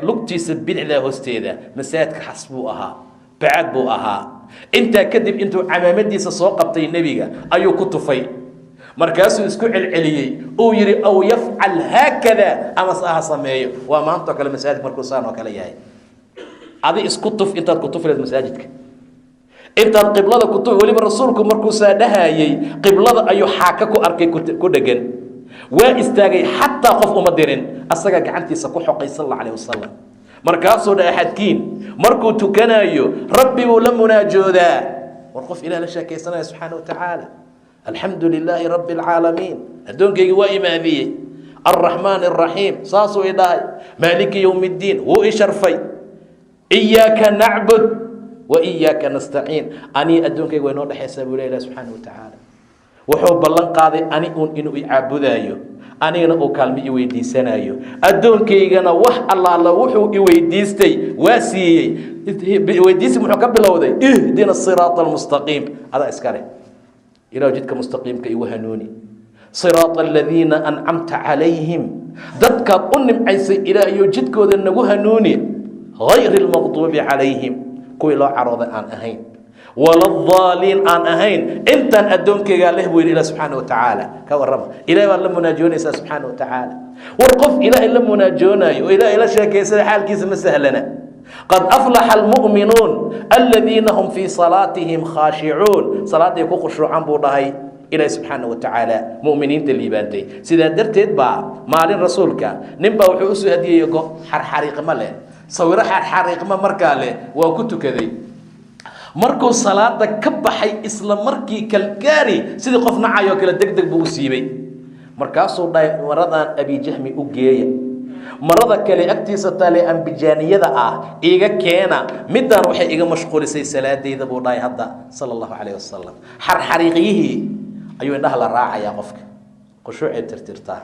lugtiisa bidixda hoosteeda. masaajidka xas buu ahaa, bacad buu ahaa. intaa kadib intuu camaamadiisa soo qabtay nebiga ayuu ku tufay, markaasuu isku celceliyey, uu yidhi aw yafcal haakada, ama ha sameeyo. waa maantao kale masaajidka markuu saan oo kale yahay. adi isku tuf intaad ku tufileed masaajidka, intaad qiblada ku tufi. weliba rasuulku markuu saa dhahayey qiblada ayuu xaaka ku arkay ku dhegan, waa istaagay, xataa qof uma dirin, asagaa gacantiisa ku xoqay sal alla alayh wasalam. markaasuu dha axadkiin markuu tukanayo rabbi buu la munaajoodaa. war qof ilah la sheekaysanaya subxaana wa tacaala, alxamdu lilaahi rabbi alcaalamiin, addoonkaygii waa imaadiyey, alraxmaan alraxiim saasuu i dhahay, maaliki yowmi ddiin wuu i sharfay, iyaaka nacbud wa iyaaka nastaciin. anii addoonkayga way noo dhexaysaa buu leh ilah subxaana wa tacaala. wuxuu ballan qaaday ani uun inuu i caabudaayo, anigana uu kaalmo i weydiisanayo addoonkaygana wax allaala wuxuu i weydiistay waa siiyey weydiisi muxuu ka bilowday ihdina siraata almustaqiim adaa iska leh ilaahu jidka mustaqiimka igu hanuuni siraata aladiina ancamta calayhim dadkaad u nimcaysay ilaahayo jidkooda nagu hanuuni hayri almaqduubi calayhim kuwii loo carooday aan ahayn wala daaliin aan ahayn intaan addoonkaygaa leh buu yidhi ilah subxaana wa tacaala ka warrama ilahay baad la munaajoonaysaa subxaana wa tacaala war qof ilaahay la munaajoonaayo oo ilaahay la sheekaysada xaalkiisa ma sahlana qad aflaxa almu'minuun aladiina hum fii salaatihim khaashicuun salaaday ku khushuucan buu dhahay ilaahay subxaana wa tacaala mu'miniinta liibaantay sidaa darteed baa maalin rasuulka nin baa wuxuu usoo hadiyey xarxariiqmo leh sawiro xarxariiqmo markaa leh waa ku tukaday markuu salaada ka baxay isla markii kalgaari sidii qof nacayoo kale deg deg buu u siibay markaasuu dhahay maradan abijahmi u geeya marada kale agtiisa taale ambijaaniyada ah iga keena midaan waxay iga mashquulisay salaadeyda buu dhahay hadda sala allahu calayh wasalam xarxariiqyihii ayuu indhaha la raacayaa qofka khushuucay tirtirtaa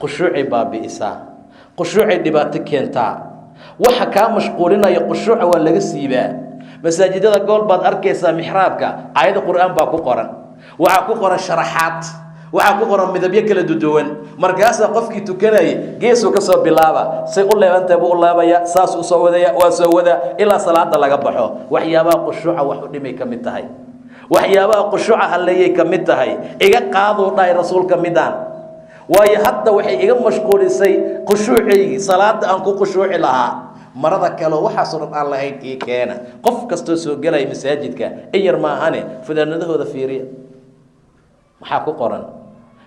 khushuucay baabi'isaa khushuucay dhibaato keentaa waxa kaa mashquulinaya khushuuca waa laga siibaa masaajidada gool baad arkaysaa mixraabka aayada qur'aan baa ku qoran waxaa ku qoran sharaxaad waxaa ku qoran midabyo kala duwan markaasaa qofkii tukanayay geesuu ka soo bilaaba say u leebantahay buu u laabaya saas u soo wadaya waa soo wadaa ilaa salaada laga baxo waxyaabaha khushuuca wax u dhimay ka mid tahay waxyaabaha khushuuca halleeyay ka mid tahay iga qaaduu dhahay rasuulka midaan waayo hadda waxay iga mashquulisay khushuucaygii salaada aan ku khushuuci lahaa marada kale waxaasoo dhan aan lahayn ii keena qof kastoo soo gelaya masaajidka in yar maahane fudaanadahooda fiiriya maxaa ku qoran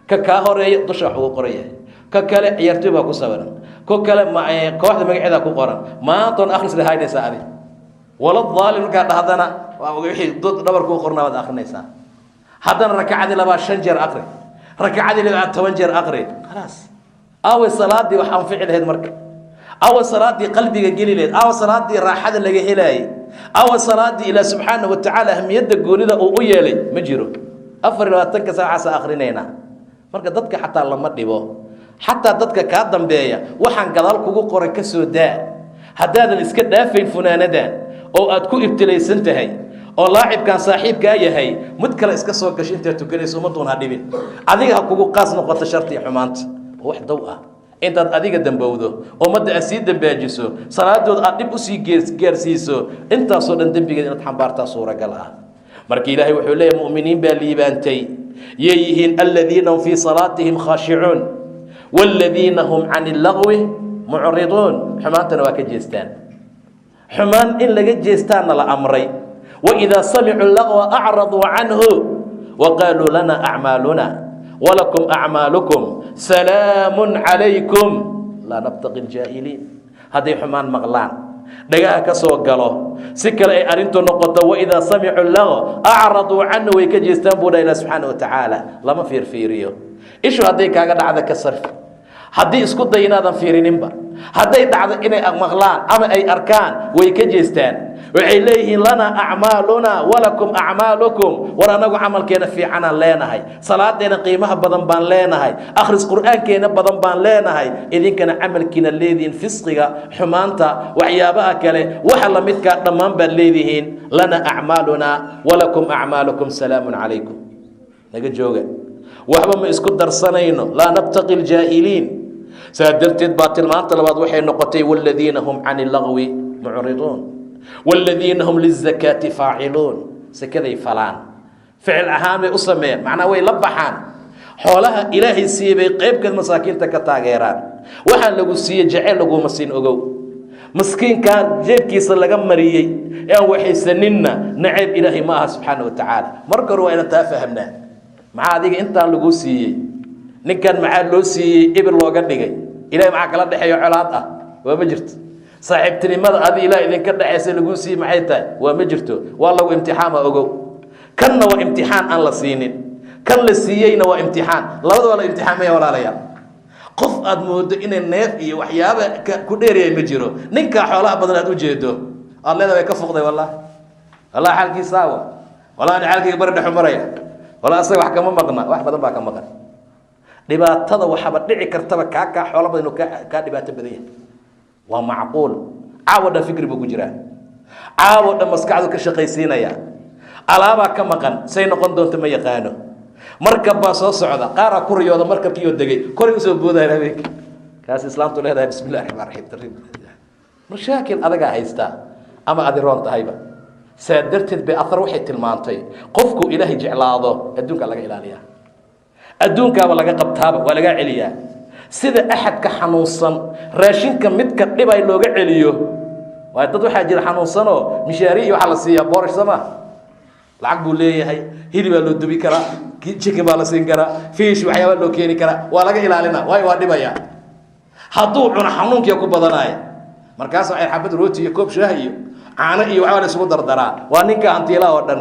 ka kaa horeeya dusha wax ugu qoran yahay ka kale ciyaartoy baa ku sawiran ko kale kooxda magaceeda ku qoran maantoon akhris lahaynaysaa adi wala daalin markaa dhahdana wixii dhabar kuu qornaa waad akhrinaysaa haddana rakacadii labaa 5 jeer aqri rakacadii labaa 10 jeer aqri khalaas aaway salaadii wax anfici lahayd marka awa salaadii qalbiga geli lahayd awa salaadii raaxada laga helaayay awa salaadii ilaa subxaana wa tacaala ahmiyadda goonida uu u yeelay ma jiro 24 saacaasa akhrinaynaa marka dadka xataa lama dhibo xataa dadka kaa dambeeya waxaan gadaal kugu qoray ka soo daa haddaadan iska dhaafayn funaanadan oo aad ku ibtilaysan tahay oo laacibkan saaxiibkaa yahay mid kale iska soo gasho intaad tukanayso ummaduun ha dhibin adiga ha kugu qaas noqoto shartii xumaanta wax dow ah intaad adiga dambowdo ummadda aad sii dambaajiso salaadood aad dhib usii gaarsiiso intaasoo dhan dembigeed inaad xambaartaa suuragal ah marka ilaahay wuxuu leeyahay mu'miniin baa liibaantay yay yihiin aladiina hum fii salaatihim khaashicuun waaladiina hum cani illagwi mucriduun xumaantana waa ka jeestaan xumaan in laga jeestaana la amray waidaa samicuu lagwa acraduu canhu waqaaluu lana acmaaluna walakum acmaalukum salaamun calaykum laa nabtaqi ljaahiliin hadday xumaan maqlaan dhagaha ka soo galo si kale ay arrintu noqoto waidaa samicuu lago acraduu canhu way ka jeestaan buu dha ilah subxaana wa tacaala lama fiirfiiriyo ishu hadday kaaga dhacda ka sarfi haddii isku day inaadan fiirininba hadday dhacdo inay maqlaan ama ay arkaan way ka jeestaan waxay leeyihiin lanaa acmaaluna walakum acmaalukum war anagu camalkeena fiicanaan leenahay salaadeena qiimaha badan baan leenahay akhris qur'aankeena badan baan leenahay idinkana camalkiina leedihiin fisqiga xumaanta waxyaabaha kale waxa la midkaa dhammaan baad leedihiin lanaa acmaaluna walakum acmaalukum salaamun calaykum naga jooga waxba ma isku darsanayno laa nabtaqi ljaahiliin saa darteed baa tilmaanta labaad waxay noqotay waaladiina hum cani illagwi mucriduun waaladiina hum lizakaati faaciluun sakaday falaan ficil ahaan bay u sameeyaan macnaa way la baxaan xoolaha ilaahay siiyey bay qaybkeed masaakiinta ka taageeraan waxaa lagu siiyey jecel laguma siin ogow miskiinkaa jeebkiisa laga mariyey ee aan waxaysaninna nacayb ilaahay ma aha subxaana wa tacaala marka hore waa inaan taa fahamnaa maxaa adiga intaan lagu siiyey ninkan maxaa loo siiyey ibir looga dhigay ilahay maxaa kala dhexeeyo colaad ah waa ma jirto saaxiibtinimada adi ilaah idinka dhexaysa lagu siiyey maxay tahay waa ma jirto waa lagu imtixaama ogow kanna waa imtixaan aan la siinin kan la siiyeyna waa imtixaan labada waa la imtixaamaya walaalayaal qof aad moodo inay neef iyo waxyaaba ku dheeryahay ma jiro ninkaa xoolaha badan aad u jeedo aad leeda way ka fuqday wallahi wallahi xaalkiisaawa wallahi ani xaalkayga bari dhexu maraya wala asaga wax kama maqna wax badan baa ka maqan dhibaatada waxaba dhici kartaba kaa xoolo badan ka dhibaato badan yahay waa macquul caawa dhan fikri buu ku jiraa caawa dhan maskaxdu ka shaqaysiinaya alaabaa ka maqan say noqon doonto ma yaqaano markab baa soo socda qaaraa ku riyooda markabkiioo degay koray usoo boodaya habeenka kaas islaamtu leedahay bismillahi raxmaan raxiim mashaakil adagaa haystaa ama adiroon tahayba saa darteed bay athar waxay tilmaantay qofku ilaahay jeclaado adduunka laga ilaaliyaa adduunkaaba laga qabtaaba waa lagaa celiyaa sida axadka xanuunsan raashinka midka dhibay looga celiyo waa dad waxaa jira xanuunsanoo mishaari iyo waxaa la siiyaa boorash sama lacag buu leeyahay hilibaa loo dubi karaa chicken baa la siin karaa fish waxyaabaa loo keeni karaa waa laga ilaalina waayo waa dhibaya hadduu cuno xanuunkiia ku badanaya markaas waxay xabad rooti iyo koob shaah iyo caano iyo waxbaa la isugu dardaraa waa ninka hantiila oo dhan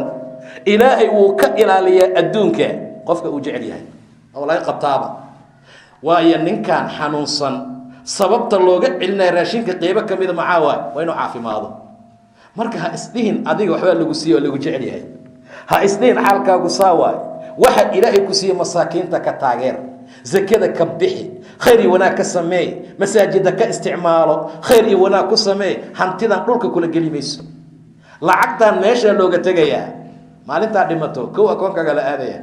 ilaahay wuu ka ilaaliyaa adduunka qofka uu jecel yahay oo laga qabtaaba waayo ninkan xanuunsan sababta looga celinaya raashinka qeybo ka mida maxaa waay waa inuu caafimaado marka ha isdhihin adiga waxbaa lagu siiye oo lagu jecel yahay ha isdhihin xaalkaagu saa waay waxa ilaahay ku siiye masaakiinta ka taageer zakada ka bixi khayr iyo wanaag ka sameey masaajida ka isticmaalo khayr iyo wanaag ku sameey hantidan dhulka kula geli mayso lacagtan meesha looga tegayaa maalintaa dhimato kow akoonkaaga la aadaya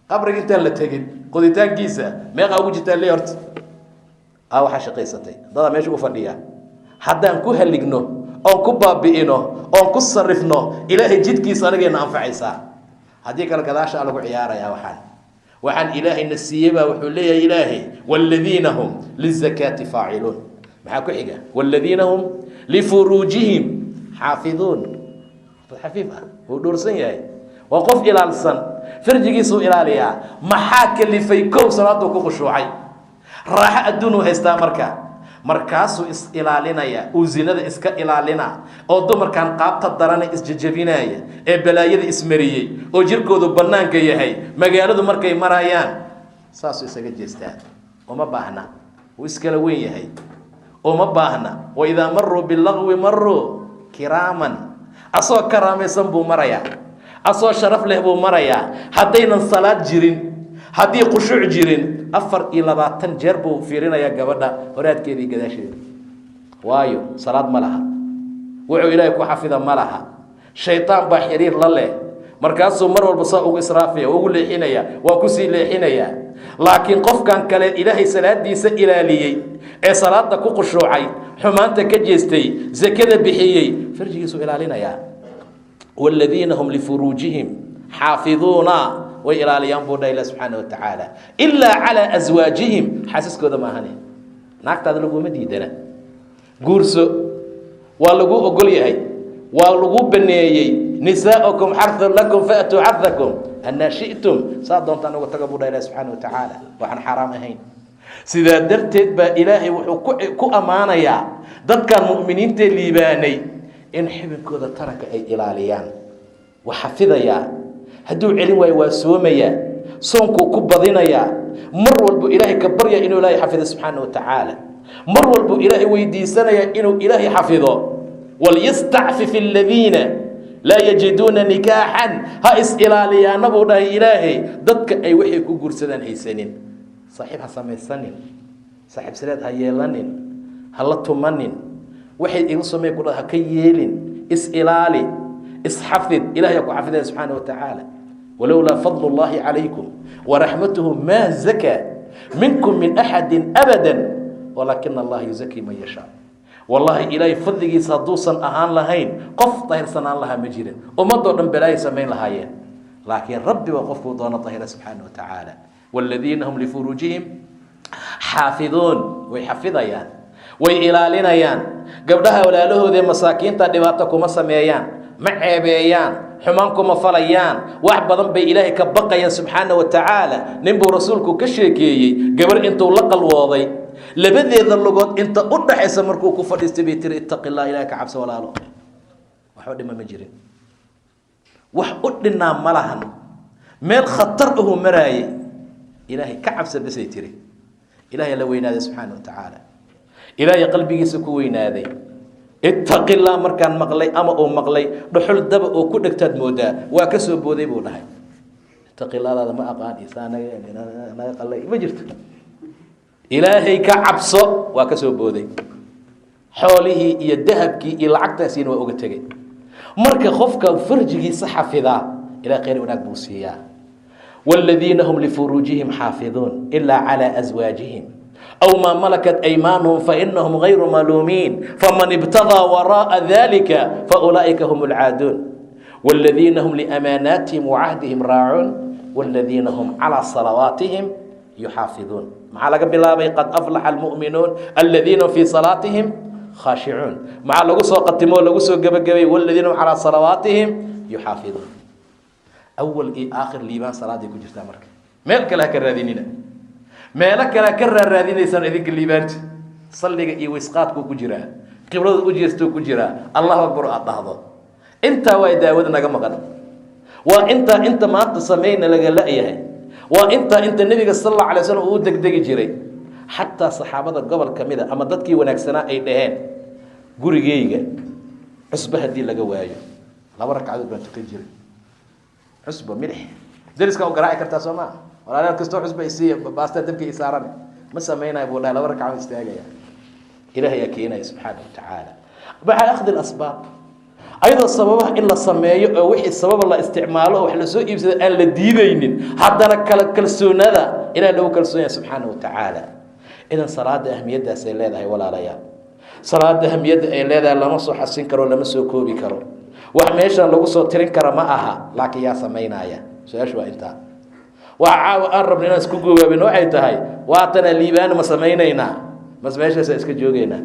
qabriga intaan la tegin qoditaankiisa meeqaa ugu jirtaa le horta waxaa shaqaysatay dadaa meesha u fadhiya haddaan ku haligno oon ku baabi'ino oon ku sarifno ilaahay jidkiisa anagayna anfacaysaa haddii kale gadaashaa lagu ciyaarayaa waxaan ilaahayna siiyey baa wuxuu leeyahay ilaahay waaladiina hum lizakaati faaciluun maxaa ku xiga waaladiina hum lifuruujihim xaafiduun xafiif ah wuu dhowrsan yahay waa qof ilaalsan farjigiisuu ilaaliyaa maxaa kalifay kow salaaduu ku khushuucay raaxo adduunuu haystaa markaasuu is ilaalinaya uu zinada iska ilaalina oo dumarkan qaabta darana isjajabinaya ee balaayada ismariyey oo jirkoodu bannaanka yahay magaaladu markay marayaan saasuu isaga jeestaa uma baahna wuu iskala weyn yahay uma baahna waidaa maruu bilagwi maruu kiraaman asoo karaamaysan buu marayaa asoo sharaf leh buu marayaa haddaynan salaad jirin haddii khushuuc jirin 24 jeer buu fiirinayaa gabadha horaadkeedii gadaasheeda waayo salaad ma laha wuxuu ilaahay ku xafida ma laha shaytaan baa xiriir la leh markaasuu mar walba saa ugu israafaya ugu leexinaya waa ku sii leexinaya laakiin qofkan kale ilaahay salaadiisa ilaaliyey ee salaada ku khushuucay xumaanta ka jeestay zakada bixiyey farjigiisu ilaalinayaa walladina hum lifuruujihim xaafiduuna way ilaaliyaan buu dhahay Ilaahay subxaanahu wa tacaala ilaa calaa aswaajihim xaasaskooda maahane naagtaada laguma diidana guurso waa lagu ogol yahay waa lagu baneeyey nisaa'ukum xarthun lakum fa'tuu xarthakum anna shi'tum saa doontaan uga taga buu dhahay Ilaahay subxaanahu wa tacaala waxaan xaraam ahayn sidaa darteed baa ilaahay wuxuu ku ammaanayaa dadkan mu'miniinta liibaanay in xibinkooda taranka ay ilaaliyaan waxa fidayaa hadduu celin waayo waa soomayaa soonkuu ku badinayaa mar walbu ilaahay ka barya inuu ilaahay xafido subxaanahu wa tacaala mar walbu ilaahay weydiisanaya inuu ilaahay xafido walyastacfif aladiina laa yajiduuna nikaaxan ha is ilaaliyaana buu dhahay ilaahay dadka ay waxay ku guursadaan haysanin saaxiib ha samaysanin saaxiib sileed ha yeelanin ha la tumanin waxay igu samey ku dhaha ha ka yeelin is ilaali isxafid ilaahay ku xafidaya subxaanahu wa tacaala ولولا فضل الله عليكم ورحمته ما زكى منكم من أحد أبدا ولكن الله يزكي من يشاء والله إلهي فضلي صدوسا أهان لهين قف طهر سنان لها مجيرين ومضوا من بلاي سمين لهايين لكن ربي وقفوا دون طهر سبحانه وتعالى والذين هم لفروجهم حافظون ويحفظيان ويلالينيان قبلها ولا له ذي مساكين تدباتكم سميان ما عيبيان xumaanku ma falayaan wax badan bay ilaahay ka baqayaan subxaanahu wa tacaala ninbuu rasuulku ka sheekeeyey gabar intuu la qalwooday labadeeda lugood inta u dhaxaysa markuu ku fadhiistay bay tiri ittaqillah ilaahay ka cabso walaalo waxba dhima ma jirin wax u dhinaa ma lahan meel khatar uhu maraaye ilaahay ka cabsa basay tiri ilaahay la weynaaday subxaanahu wa tacaala ilaahay qalbigiisa ku weynaaday اتق الله مركان مقلي أما أو مقلي دحول دب أو كودك تدمودا وكسب بودي بودها taqilaadaada ma aqaan isaanaga qalay ma jirto ilaahay ka cabso waa ka soo booday xoolihii iyo dahabkii iyo lacagtaasiina waa uga tegay marka qofka farjigiisa xafidaa ilaa khayr wanaag buu siiyaa والذين هم لفروجهم حافظون إلا على أزواجهم أو ما ملكت أيمانهم فإنهم غير ملومين فمن ابتغى وراء ذلك فأولئك هم العادون والذين هم لأماناتهم وعهدهم راعون والذين هم على صلواتهم يحافظون مع لقب الله قد أفلح المؤمنون الذين في صلاتهم خاشعون مع لقصوا قتموا لقصوا قبقبي والذين هم على صلواتهم يحافظون أول آخر ليبان صلاة يكون جرتا مرك مالك لا كراديننا مالك لا كرادين يسان إذيك الليبان صلي ويسقات كجرا قبل أجرستو كجرا الله أكبر أطهض أنت ويا داود نجم غد وأنت ما تسمين لك لا إياه وأنت النبي صلى الله عليه وسلم ودك دق جري حتى صحابة قبل كمذا أما ضدك ونكسنا أي دهان قري جيجا عصبها دي لقى واجو لا برك عدد بنت تجري عصبة ملح درس كأو قراءة كرتا سما ولا لا كستو عصبة يسي باستا تبكي إسارة ما سمينا يقول لا برك عدد استاجا إلهي يكينا سبحانه وتعالى بعد أخذ الأسباب أيضا السبب إلا السماية وحي السبب الله استعماله وحلا سوء يبسد أن لديبين حتى كالسون هذا إلى لو كالسون سبحانه وتعالى إذا صلاة أهمية دا سيلا هي ولا ليا صلاة أهمية دا لما سو حسين كرو لما سو كوبي كرو وحميشا لو سو ترين كرو معها لكن يا سمينا يا سيشوى انت وعاو أرب لنا سكوكو بنوعي تهي واتنا ليبان ما سمينينا ما سميشا سيسك جوغينا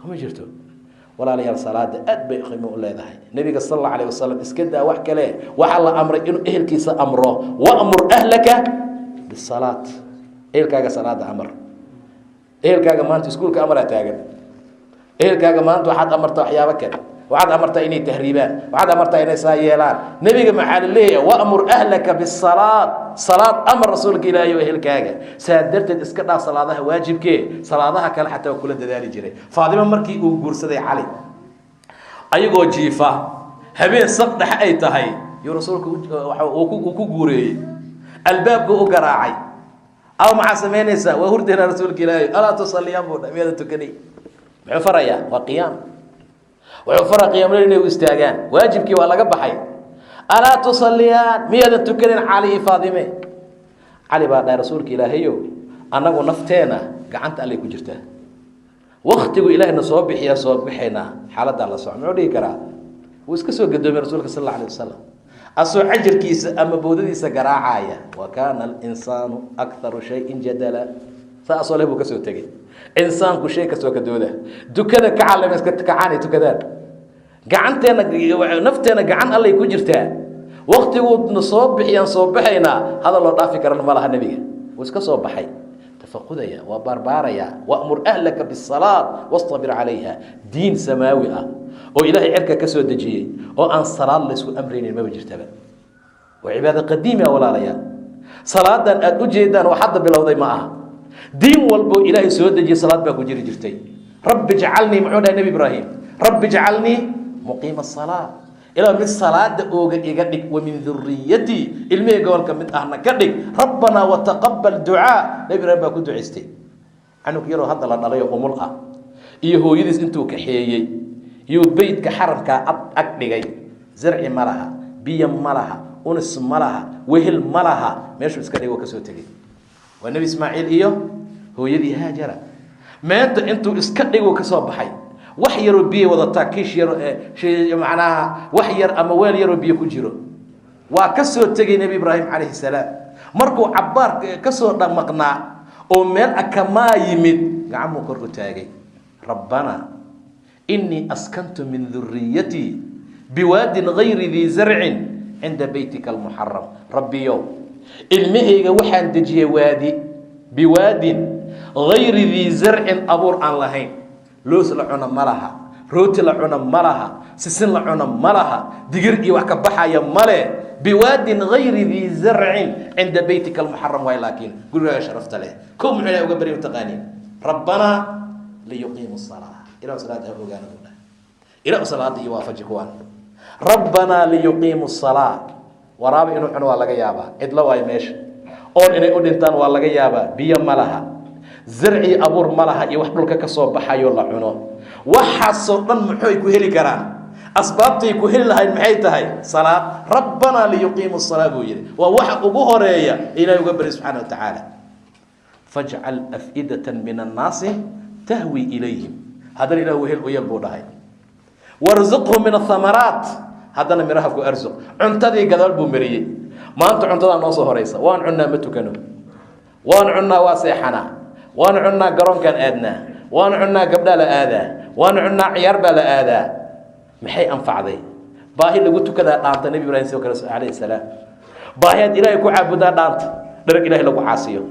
هم جرتو ولا ليال صلاة أدبي قيمة الله ذا النبي صلى الله عليه وسلم اسكدها وحكى له وحلا أمر إنه أهلك أمره وأمر أهلك بالصلاة أهلك صلاة أمر أهلك ما أنت سكولك أمر أتاجر أهلك ما أنت واحد أمرت أحيا بكر واحد أمرت إني تهريبان واحد أمرت إني سايلان نبي محل ليه وأمر أهلك بالصلاة صلاة أمر رسولك إلى أهلك سادرت اسكدها صلاة واجب كي صلاة كلا حتى وكل ذلك جري فاطمة مركي وقرصدي علي أيقو جيفا هبين صدح أي تهي يا رسولك وكوكوري الباب وقراعي أو مع سمينيسا وهردنا رسولك إلهي ألا تصلي يا أبونا ماذا تكني عفريا وقيام وعفر قيام لنا واستاجان واجبك ولا قبحي ألا تصليان ماذا تكنين علي فاطمة علي بعد رسولك إلهي أنا ونفتينا قعنت عليك وجرته وقتك إلهي نصوبح يا صوبحنا حالة الله صعب نعودي كرا واسكسوا قدوم رسولك صلى الله عليه وسلم أسو عجر كيس أما بودي سقراعايا وكان الإنسان أكثر شيء جدلا فأصله بكسو تجي إنسان كل شيء كسو كدوده دكذا كعلم كعاني تكذا قعنتنا نفتنا قعن الله يكون جرته وقت نصوبح يا صوبحنا هذا الله ضافي كرنا مالها النبي واسكسوا بحي تفقديا وبرباريا وأمر أهلك بالصلاة واصطبر عليها دين سماوي وإلهي عرك كسو دجي وأن صلاة لسو أمرين ما بجرتبه وعبادة قديمة ولا ريال صلاة أجيدا وحد بلوضي معها دين والبو إلهي سو دجي صلاة باكو جري جرتي رب اجعلني معونا النبي إبراهيم رب اجعلني مقيم الصلاة إلى من الصلاة أوجا إيجادك ومن ذريتي المية قول كم أهنا كدك ربنا وتقبل دعاء نبي ربنا كنت عستي عنك يرو هذا الله يقوم الآن إيه يدس أنتو كحيي يو بيت كحرم كأكلي زرع ملها بيم ملها أنس ملها وهل ملها ماشي مسكني وكسوتي والنبي إسماعيل إيه هو يدي هاجر ما أنتو إسكني وكسوب حي وحير بيه وضطاك كيش شيء معناها وحير أموال يرو بيه كجيرو وكسر تجي نبي إبراهيم عليه السلام مركو عبار كسر مقنع ومن أكما يمد عمو كرو تاجي ربنا إني أسكنت من ذريتي بواد غير ذي زرع عند بيتك المحرم ربي يوم المهيجة وحن تجي وادي بواد غير ذي زرع أبور عن لهين لوس لعنا ملها روتي لعنا ملها سسن لعنا ملها دقر إيوه كبحا يمله بواد غير ذي زرع عند بيتك المحرم ولكن قل يا شرفت له كم على وقبري وتقانين ربنا ليقيموا الصلاة إلى صلاة أبوغانا الله إلى صلاة يوافجكوان ربنا ليقيموا الصلاة waraaba inuu cuno waa laga yaabaa, cidlo waayo meesha. oon inay u dhintaan waa laga yaabaa, biyo ma laha, zarci abuur ma laha iyo wax dhulka ka soo baxayo la cuno. waxaasoo dhan maxay ku heli karaan? asbaabtay ku heli lahayd maxay tahay? salaad. rabbanaa liyuqiimu salaa buu yidhi, waa waxa ugu horeeya ilaahay uga bari subxaana wa tacaala. fajcal af'idatan min annaasi tahwi ilayhim, haddana ilah wehel u yeel buu dhahay. warzuqhum min athamaraat, haddana miraha ku arsuq. cuntadii gadaal buu mariyey. maanta cuntadaa noo soo horeysa, waan cunnaa ma tukano, waan cunnaa waa seexanaa, waan cunnaa garoonkaan aadnaa, waan cunnaa gabdhaa la aadaa, waan cunnaa ciyaar baa la aadaa. maxay anfacday? baahi lagu tukadaa dhaanta. nebi ibraahim sidoo kale calayhi salaam, baahiyaad ilaahay ku caabudaa dhaanta, dharag ilaahay lagu caasiyo.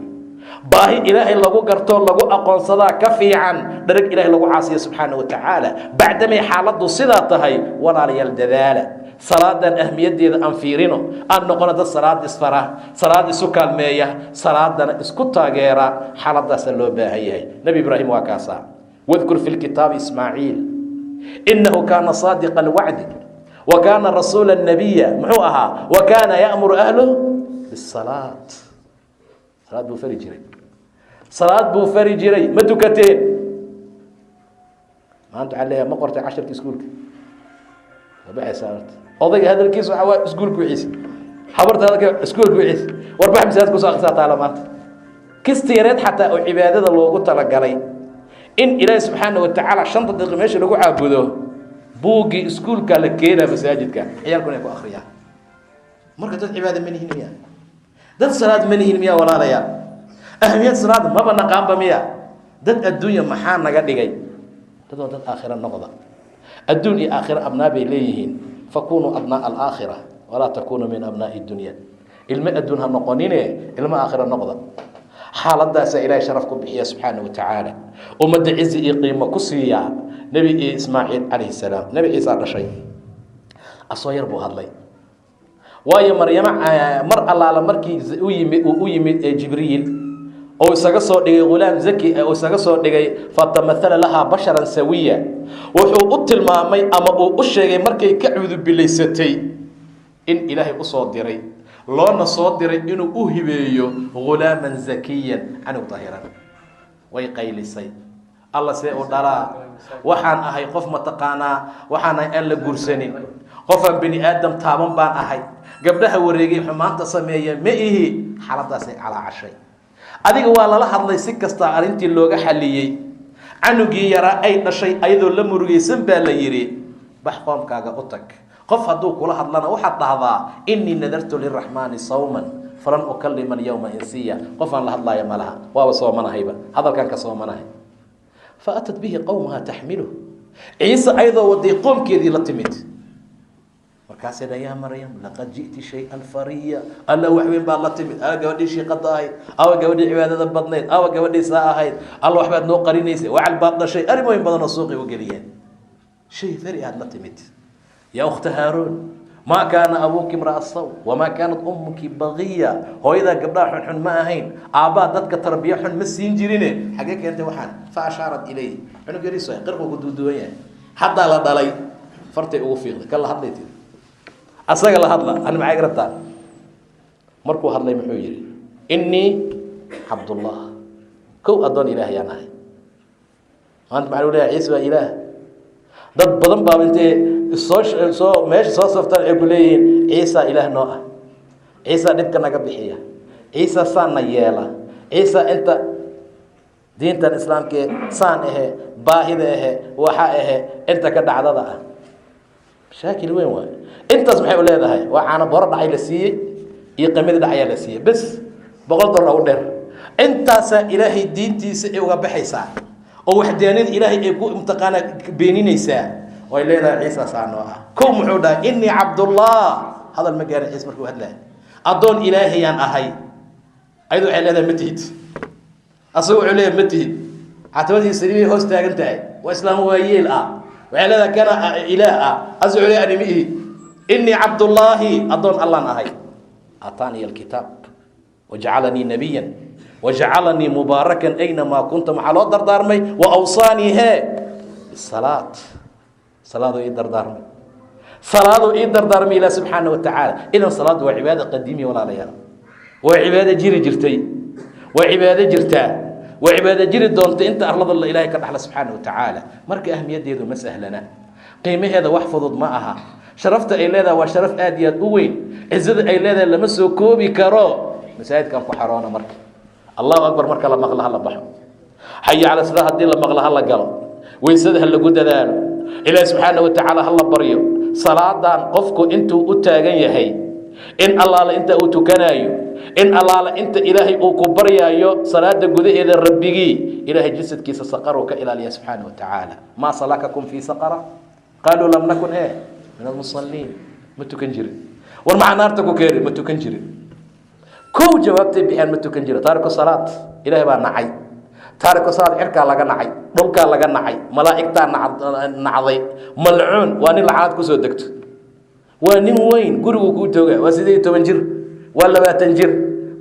baahi ilaahay lagu garto lagu aqoonsadaa ka fiican dharag ilaahay lagu caasiyo subxaana wa tacaala. bacdamay xaaladdu sidaa tahay, walaalayaal dadaala. salaadan ahmiyaddeeda aan fiirino, aan noqono dad salaad isfara, salaad isu kaalmeeya, salaadana isku taageera. xaaladdaasa loo baahan yahay. nebi ibraahim waa kaasaa. wadkur fi lkitaabi ismaaciil inahu kaana saadiqa alwacdi wa kaana rasuula nabiya. muxuu ahaa? wa kaana ya'muru ahluh bisalaat. salaad buu fari jiray, salaad buu fari jiray. ma tukateen? maanta waxaa leeyahay ma qortay casharka iskuulka? odayga hadalkiisa waxaa waa iskuulka wixiisa, habarta hadalka iskuulka wixiisa. warbax misaad kusoo akhrisaa taala maanta. kista yareed xataa oo cibaadada loogu talagalay in ilaahi subxaana wa tacaala 5 daqiiqo meesha lagu caabudo, buuggii iskuulka la keenaa masaajidka, ciyaalku inay ku akhriyaan. marka dad cibaada ma nihin miya? dad salaad ma nihin miya walaalayaal? ahmiyad salaad maba naqaanba miya? dad adduunya maxaa naga dhigay? dad waa dad aakhira noqda. adduun iyo aakhira abnaa bay leeyihiin. fakunuu abnaa alaakhira walaa takunuu min abnaa'i dunya. ilmo adduun ha noqonine ilmo aakhira noqda. xaaladaasaa ilaahay sharaf ku bixiya subxaana wa tacaala. ummadda cizi iyo qiimo ku siiyaa. nebi ismaaciil calayhi salaam, nebi ciisa dhashay, asoo yar buu hadlay. waayo maryama mar allaala markii uu u yimid jibriil oo isaga soo dhigay ghulaam zaki, oo isaga soo dhigay fatamahala lahaa basharan sawiya, wuxuu u tilmaamay ama uu u sheegay markay ka cudubilaysatay in ilaahay u soo diray, loona soo diray inuu u hibeeyo ghulaaman zakiyan, canug dahiran. way qaylisay. alla see u dhalaa? waxaan ahay qof mataqaanaa, waxaan ahay aan la guursanin, qofaan bini aadam taaban baan ahay, gabdhaha wareegay xumaanta sameeya ma ihi. xaaladaasay calaacashay. adiga waa lala hadlay si kasta arrintii looga xaliyey. canugii yaraa ay dhashay ayadoo la murugaysan baa la yidhi, bax qoomkaaga u tag. qof hadduu kula hadlana waxaad dhahdaa innii nadartu liraxmaani sawman falan ukalima alyawma insiya. qof aan la hadlaaya ma laha, waaba soomanahayba, hadalkan ka soomanahay. fa atat bihi qowmaha taxmiluh. ciise ayadoo waday qoomkeedii la timid. markaasay dha yaa maryam laqad ji'ti shay-an fariya. alla wax weyn baad la timid. awa gabadhii shiiqada ahayd, awa gabadhii cibaadada badnayd, awa gabadhii saa ahayd, alla waxbaad noo qarinaysay, wacal baad dhashay. arrimooyin badanoo suuqi u geliyeen. shay fari aad la timid. yaa ukhta haaruun maa kaana abuuki imra'a saw wamaa kaanat ummuki bagiya. hooyadaa gabdhaha xunxun ma ahayn, aabbaa dadka tarbiya xun ma siin jirine. xaggee keentay waxaan? fa ashaarat ilayh. cunug yariiso qirquu ku duuduwan yahay, haddaa la dhalay, fartay ugu fiiqday. kan la hadlay tiri, asaga la hadla. ani maxay garabtaa? markuu hadlay muxuu yidhi? innii cabdullah, kow addoon ilaahayaan ahay. maanta maxaa lagu leeyahay ciise waa ilaah? dad badan baa intay meesha soo saftaan ay ku leeyihiin ciisa ilaah noo ah, ciisa dhibka naga bixiya, ciisa saanna yeela, ciisa inta diintan islaamkee saan ahe, baahida ahe, waxa ahe, inta ka dhacdada ah. mashaakil weyn waay. intaas maxay u leedahay? waa caano boro dhacay la siiyey iyo qamadi dhacayaa la siiyey, bes $100 u dheer. intaasaa ilaahay diintiisa ay uga baxaysaa oo waxdaaniyada ilaahay ay ku imtixaana beeninaysaa. way leedahay ciisa saanoo ah. kow muxuu dhahay? innii cabdullah. hadal ma gaarin ciise markuu hadlahay. addoon ilaahayaan ahay. ayadu waxay leedahay ma tihid, asagu wuxuu leeyahay ma tihid. catabadii saliibay hoos taagan tahay, waa islaam waa yeel ah. waxay leedahay kana ilaah ah, asagu wuxuu leeyahay animi ihi. innii cabdullaahi, addoon allaan ahay. aataaniya alkitaab wajacalanii nabiyan wajacalanii mubaarakan aynamaa kunta. maxaa loo dardaarmay? wa awsaanii hee bisalaat. salaadoo ii dardaarmay. salaadu ii dardaarmay ilaah subxaana wa tacaala. idan salaadu waa cibaado qadiimiya walaalayaal, waa cibaado jiri jirtay, waa cibaado jirtaa, waa cibaado jiri doonta inta arlada la ilaahay ka dhaxla subxaana wa tacaala. marka ahmiyaddeedu ma sahlana, qiimaheeda wax fudud ma aha. sharafta ay leedahay waa sharaf aad iyo aad u weyn. cizada ay leedahay lama soo koobi karo. masaajidkan ku xaroona marka allahu akbar marka la maqla ha la baxo, xaya cala salaa haddii la maqla ha la galo, weysada ha lagu dadaalo, ilaahi subxaana wa tacaala ha la baryo. salaadan qofku intuu u taagan yahay, in allaala inta uu tukanayo, in allaala inta ilaahay uu ku baryaayo salaada gudaheeda rabbigii, ilaahay jasadkiisa saqaruu ka ilaaliya subxaana wa tacaala. maa salakakum fii saqara qaaluu lam nakun min almusaliin. ma tukan jirin. war maxaa naarta ku keeni? ma tukan jirin. kow jawaabtay bixiyaan ma tukan jira. taariku salaad ilaahay baa nacay. taariku salaad cirkaa laga nacay, dhulkaa laga nacay, malaa'igtaa nacday. malcuun waa nin lacanaad kusoo degto, waa nin weyn guriguu kuu jooga, waa 18 jir, waa 20 jir,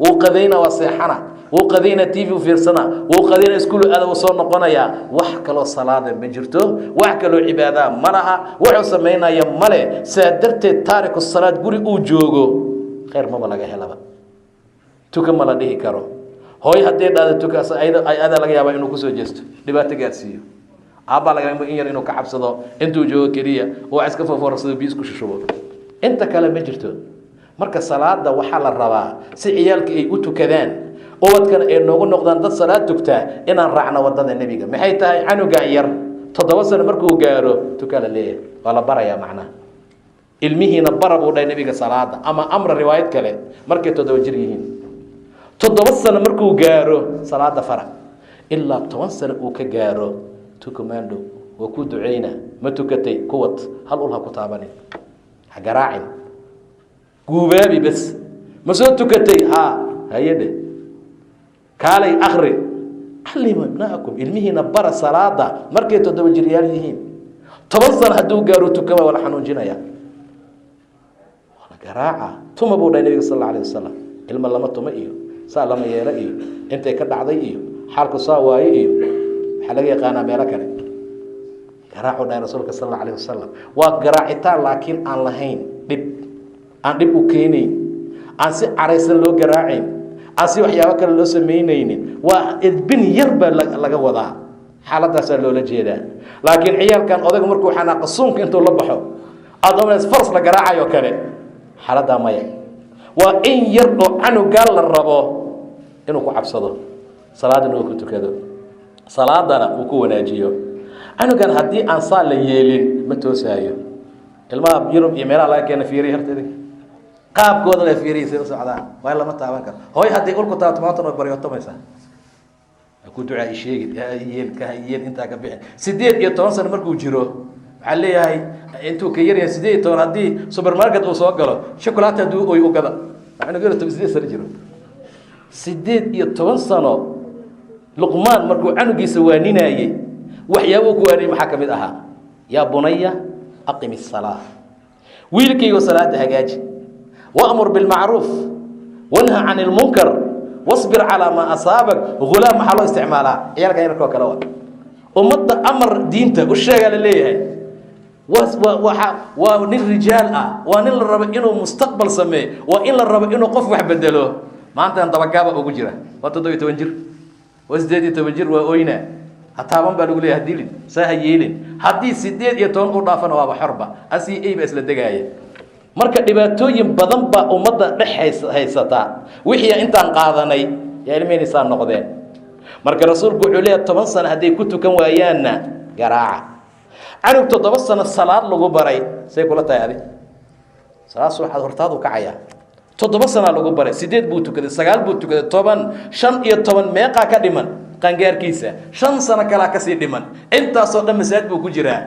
wuu qadayna, waa seexana, wuu qadayna, tv u fiirsana, wuu qadayna, iskuul aada uu soo noqonayaa. wax kaloo salaada ma jirto, wax kaloo cibaadaa ma laha, wuxuu samaynaya male. saa darteed taariku salaad guri uu joogo khayr maba laga helaba. tuka ma la dhihi karo. hooy haddii dhahdo tuka adaa laga yaabaa inuu kusoo jeesto, dhibaato gaadsiiyo. aabbaa laga yaaba in yar inuu ka cabsado intuu joogo keliya oo wax iska foofoorasado biyo isku shushubo. inta kale ma jirto. marka salaada waxaa la rabaa si ciyaalka ay u tukadaan, ubadkana ay noogu noqdaan dad salaad tugtaa, inaan raacno wadada nebiga. maxay tahay? canugan yar 7 sano markuu gaaro tukaa la leeyahay, waa la barayaa macnaha. ilmihiina bara buu dhahay nebiga salaada, ama amra riwaayad kale markay 7 jir yihiin. 7 sano markuu gaaro salaada fara, ilaa 10 sano uu ka gaaro tukumaandho waa ku duceyna. ma tukatay? kuwad hal ul ha ku taabanin, ha garaacin, guubaabi bas. ma soo tukatay? haa hayade kaalay akhri. callimu ibnaakum, ilmihiina bara salaada markay 7 jiryaal yihiin. 10 sano hadduu gaaro tukama waa la xanuunjinaya, waa la garaaca. tuma buu dhahay nebiga sal alla alayh wasalam. ilma lama tuma iyo saa lama yeelo iyo intay ka dhacday iyo xaalku saa waaye iyo waxaa laga yaqaanaa meelo kale. garaacu dhahay rasuulka sal alla alayh wasalam. waa garaacitaan laakiin aan lahayn dhib, aan dhib u keenayn, aan si caraysan loo garaacayn, aan si waxyaabo kale loo samaynaynin. waa edbin yar baa laga wadaa. xaaladaasaa loola jeedaa. laakiin ciyaalkan odayga markuu xanaaqa suunka intuu la baxo adoomanays faras la garaacayo kale, xaaladdaa maya. waa in yar oo canugaa la rabo inuu ku cabsado, salaadana uu ku tukado, salaadana uu ku wanaajiyo. canugan haddii aan saa la yeelin ma toosaayo. ilmaha yurub iyo meelaha laga keena fiiriya horteeda qaabkooda la fiiriyay say u socdaan, waa lama taaban karo. hooy haddii ulku taabato maanta way baryootamaysaa, ku ducaa i sheegid yeel intaa ka bixin. 18 sano markuu jiro waxaa leeyahay intuu ka yaryahay 18 haddii supermarket uu soo galo shokolaata hadduu oy u gada. waxaanu galo 18 sano jiro. 18 sano luqmaan markuu canugiisa waaninayey waxyaabuu ku waaniyey maxaa ka mid ahaa? yaa bunaya aqimi الsalaa, wiilkaygo salaada hagaaji, wa'mur bilmacruuf wanha can ilmunkar wasbir calaa maa asaabak. hulaam maxaa loo isticmaalaa? ciyaalka yarkoo kale wa ummadda amar diinta u sheegaa la leeyahay. waa nin rijaal ah, waa nin la rabo inuu mustaqbal sameeyo, waa in la rabo inuu qof wax bedelo. maantaan dabagaaba ugu jira, waa 17 jir, waa 18 jir, waa oyna. hataaban baa lagu leeyahay dilin, saa ha yeelin. haddii 18 u dhaafana waaba xorba, asii eyba isla degaaya. marka dhibaatooyin badan baa ummadda dhex haysataa. wixii intaan qaadanay yaa ilmeynaysaa noqdeen. marka rasuulku wuxuu leeyahay 10 sano hadday ku tukan waayaanna garaaca. canug 7 sano salaad lagu baray say kula tahay adi? salaad subaxaad hortaadu kacayaa. 7 sano lagu baray, 8 buu tukaday, 9 buu tukaday, 10, 5 iyo 10 meeqaa ka dhiman qangaarkiisa, 5 sano kalaa kasii dhiman. intaasoo dhan masaajid buu ku jiraa.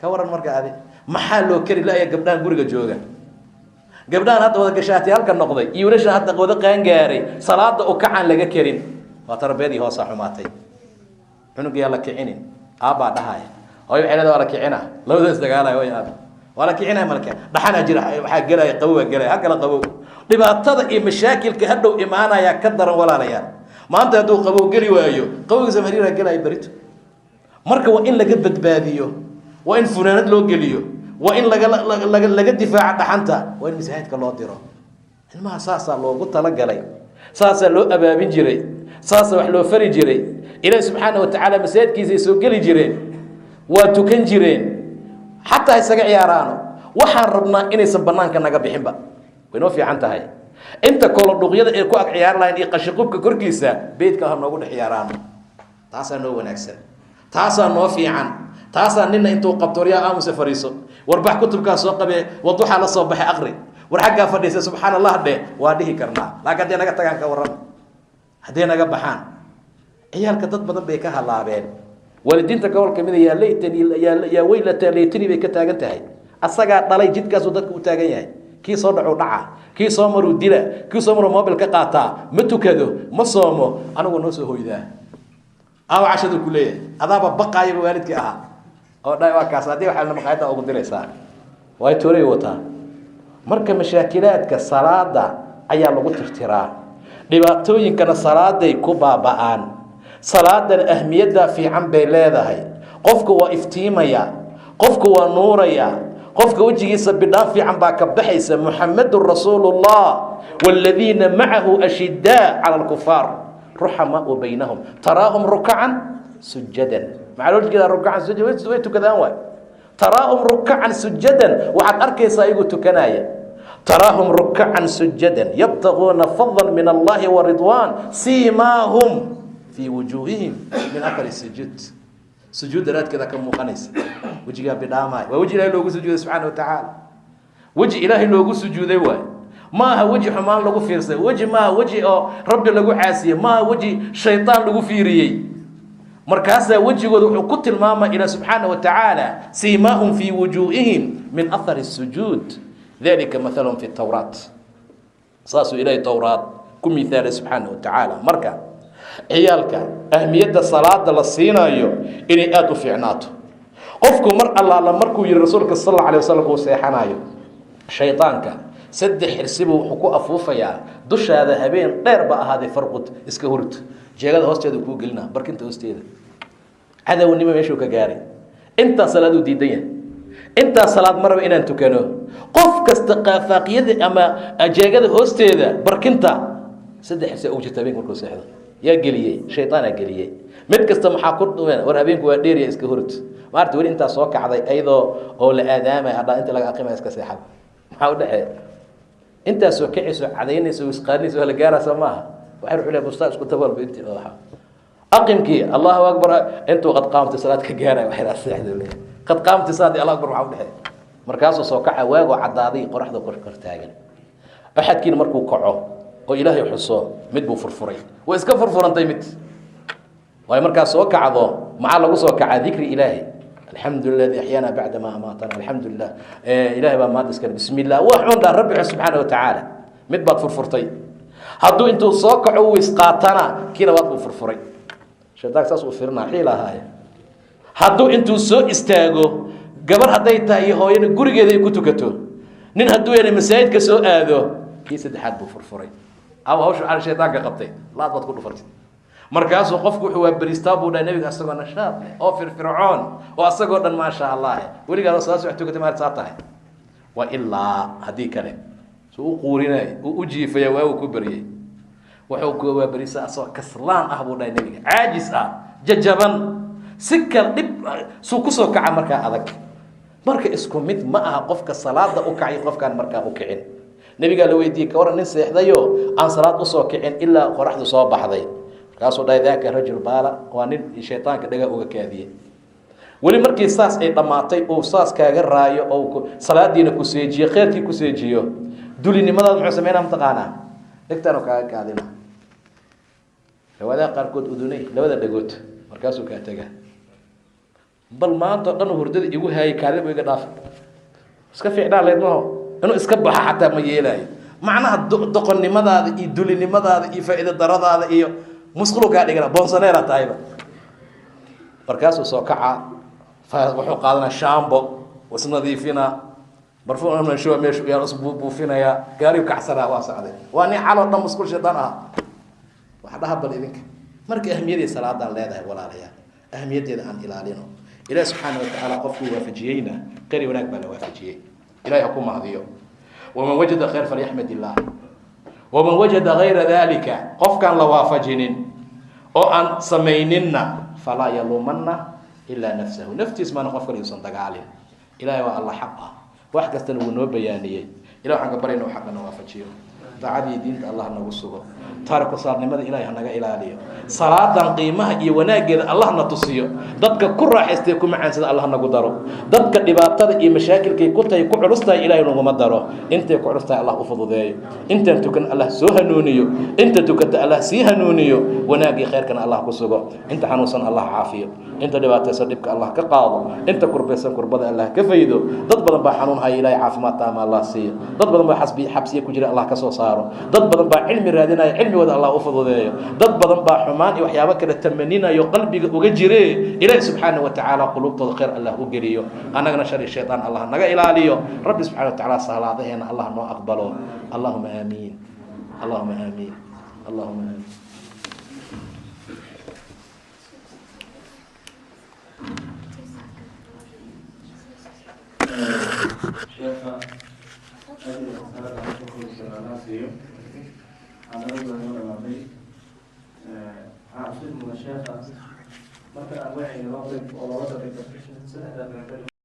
ka waran marka adi maxaa loo kari laaya? gabdhahan guriga jooga, gabdhahan hadda wada gashaatiyaalka noqday iyo wiilashan hadda wada qaangaaray, salaada u kacaan laga karin. waa tarbiyadii hoosa xumaatay. cunugayaa la kicinin, aabbaa dhahaya, hooyo waxay leedahay waa la kicina, labada isdagaalaya hooyo aabba waa la kicinaya. malka dhaxanaa jira, waxaa gelaya qabowa gelaya, ha kala qabow. dhibaatada iyo mashaakilka hadhow imaanaya ka daran walaalayaal. maanta hadduu qabow geli waayo qabowgiisa hariiraa gelaya berito. marka waa in laga badbaadiyo, waa in funaanad loo geliyo, وإن لقى دفاع دحنتا وإن مساعدك الله ديره المها ساسا لو قلت لك علي ساسا لو أبابين جري ساسا وحلو فري جري إلهي سبحانه وتعالى مساعد كيسي سوقلي جرين وتكن جرين حتى يسقع يارانو waxaan rabnaa inaysan banaanka naga bixin ba wayno fiican tahay inta kala dhuqyada ee ku ag ciyaar lahayn iyo qashqubka korkiisa beedka ha noogu dhex ciyaaraan taas aan noo wanaagsan taas aan noo fiican taas aan ninna intuu qabtoriya aamusa fariiso warbax kutubka soo qabee waduxa la soo baxay aqri war xagga fadhiisa subhanallah de waa dhihi karnaa laakiin hadii naga tagaan ka waran hadii naga baxaan ciyaalka dad badan bay ka halaabeen waalidiinta gobolka kamid ah yaa weylata leetini bay ka taagan tahay asaga dhalay jidkaas dadku u taagan yahay kii soo dhaco dhaca kii soo maru dila kii soo maru mobil ka qaata ma tukado ma soomo anigu noo soo hooydaa ashadu ku leeyahay adaaba baqaaya waalidkii aha oo dhay waa kaas hadii waxa la maqaayada ugu diraysaa way toorey wata marka mashaakilaadka salaada ayaa lagu tirtiraa dhibaatooyinkana salaaday ku baaba'aan salaadan ahmiyada fiican bay leedahay qofku waa iftiimaya qofku waa nuuraya qofka wajigiisa bidhaan fiican baa ka baxaysa muhammadur rasuulullah walladina ma'ahu ashiddaa 'ala al-kuffar ruhama baynahum taraahum ruk'an sujadan macluul jida ruk'an sujadan way tukadaan way taraahum ruk'an sujadan waxaad arkaysaa iyagu tukanaya taraahum ruk'an sujadan yabtaghuna fadlan min Allah wa ridwan simahum fi wujuhihim min athari sujud سجود رات كذا كم مقنس وجه بدامه ووجه إلهي لوجو سجود سبحانه وتعالى وجه إلهي لوجو سجود واي ما هو وجه حمال لوجو فيرسه وجه ما وجه رب لوجو عاسية ما وجه شيطان لوجو فيري مركزه وجه وقت الماما إلى سبحانه وتعالى سيماهم في وجوههم من أثر السجود ذلك مثلهم في التوراة صاصوا إلهي التوراة كمثال سبحانه وتعالى مركز ciyaalka ahmiyada salaada la siinayo inay aad u fiicnaato qofku mar alla markuu yiri rasuulka sallallahu alayhi wasallam uu seexanayo shaytaanka saddex xirsibu wuxuu ku afuufayaa dushaada habeen dheer ba ahaaday farqud iska hurd jeegada hoosteeda ku gelina barkinta hoosteeda cadawnimo meeshu ka gaaray inta salaadu diidaya inta salaad marba inaan tukano qof kasta qafaaqiyada ama jeegada hoosteeda barkinta saddex xirsi uu jirta habeen markuu seexdo يا جليه شيطان جليه متكست محاكر ورهبينك وديري إسك هرت ما أنت ولي أنت صوك عضي أيضا أو لآدم هذا أنت لقى قيمة إسك سحب حاول ده أنت سوك عيسو عضيني سو إسقاني سو هالجارة سماها وحرق عليه بستاش كنت بقول بنتي أقيم كي الله أكبر أنتوا قد قامت صلاة كجارة وحرق السحد قد قامت صلاة الله أكبر وحاول ده مركزه صوك عواج وعضاضي قرح ذو كرتاجن أحد كين مركو كعو وإلهي يحصو مد بو فرفري وإسكا فرفران تيمت وهي مركز سوى كعضو مع الله سوى كع ذكر إلهي الحمد لله الذي أحيانا بعد ما أماتنا الحمد لله إلهي ما تسكر بسم الله وحمد ربي سبحانه وتعالى مد بات فرفرتي هادو انتو صوكعو وإسقاطنا كينا بات بو فرفري شداك ساسو فرنا حيلة هاي هادو انتو سو استاغو قبر هدايتا يهوين قرقه دي كتو نين هادو يعني مسايد كسو آذو كي سدحات بو فرفري أو هوش على الشيطان كقبتي لا تبغى تقول فرج مركزه قفك هو بريستابو ده نبي أسقى نشاط أو فرعون وأسقى ده ما شاء الله ولي قالوا ساسو احتوك تمار ساطع وإلا هديك له سو قورنا وأجي في يواو كبري وحوك هو بريسا أسقى كسلان أهبو ده نبي عاجز ججبان سكر دب سو كسو كعمرك هذاك مركز اسكو مت ما قفك الصلاة ده أكعي قفك كان مركز أكعين نبي قال له يديك ورا ننسى حذيو عن صلاة أصوكين إلا قرحه صوب حذي قاسوا ده ذاك الرجل بالا وان الشيطان كده وكاذيه ولي مركي ساس أي طماطي أو ساس كاجر رايو أو صلاة دينك كسيجي خيرك كسيجيو دولي ماذا معسمين أم تقانا نكتروا كاذنا لو هذا قاركود أذني لو هذا دقوت مركزه كاتجه بل ما أنت أنا هردد يقول هاي كاذب ويقداف سكفي عنا لأنه إنه إسكبها حتى ما يلاقي معناها دقن لماذا يدل لماذا يفائدة درجة هذا إيه مسخلو قاعد يقرأ بونسانيرا تايبة بركاسو سوكعة فوحو قادنا شامبو وسنضيفنا مرفوع من شو مش يا أسبوع فينا يا قاري وكحسرها واسع عليه واني حاله دم مسخل شيطانها وحدها بالإذنك مرك أهمية الصلاة على هذا ولا عليها أهمية عن إلالينه إلهي سبحانه وتعالى قفه وافجينا قري هناك بلا وافجيه إلهي أكون مهديه ومن وجد خير فليحمد الله ومن وجد غير ذلك قف كان لوافجين أو أن سميننا فلا يلومنا إلا نفسه نفتي اسمنا قف كان يصندق عليه إلهي والله حقه واحد كستنو بيانيه إلهي حق برينه حقنا وافجيه daacadii diinta Allah nagu sugo taariku saarnimada Ilaahay naga ilaaliyo salaadan qiimaha iyo wanaageeda Allah na tusiyo dadka ku raaxaystay ku macaansada Allah nagu daro dadka dhibaatada iyo mashaakilkay ku tay ku culustaay Ilaahay nagu ma daro intay ku culustaay Allah u fududeeyo inta tukan Allah soo hanuuniyo inta tukata Allah si hanuuniyo wanaagi khayrkana Allah ku sugo inta xanuunsan Allah caafiyo inta dhibaataysan dhibka Allah ka qaado inta kurbaysan kurbada Allah ka faydo dad badan baa xanuun hay Ilaahay caafimaad taama Allah siiyo dad badan baa xabsiye ku jira Allah ka soo dad badan baa cilmi raadinaya cilmigooda Allah u fududeeyo dad badan baa xumaan iyo waxyaabo kala tamaninayo qalbiga uga jiree Ilaahay subhanahu wa ta'ala qulubtooda khayr Allah u geliyo anagana shari shaytaan Allah naga ilaaliyo rabbi subhanahu wa ta'ala salaadaheena Allah noo aqbalo Allahumma aamin Allahumma aamin Allahumma aamin أنا أقول لك أنا أقول لك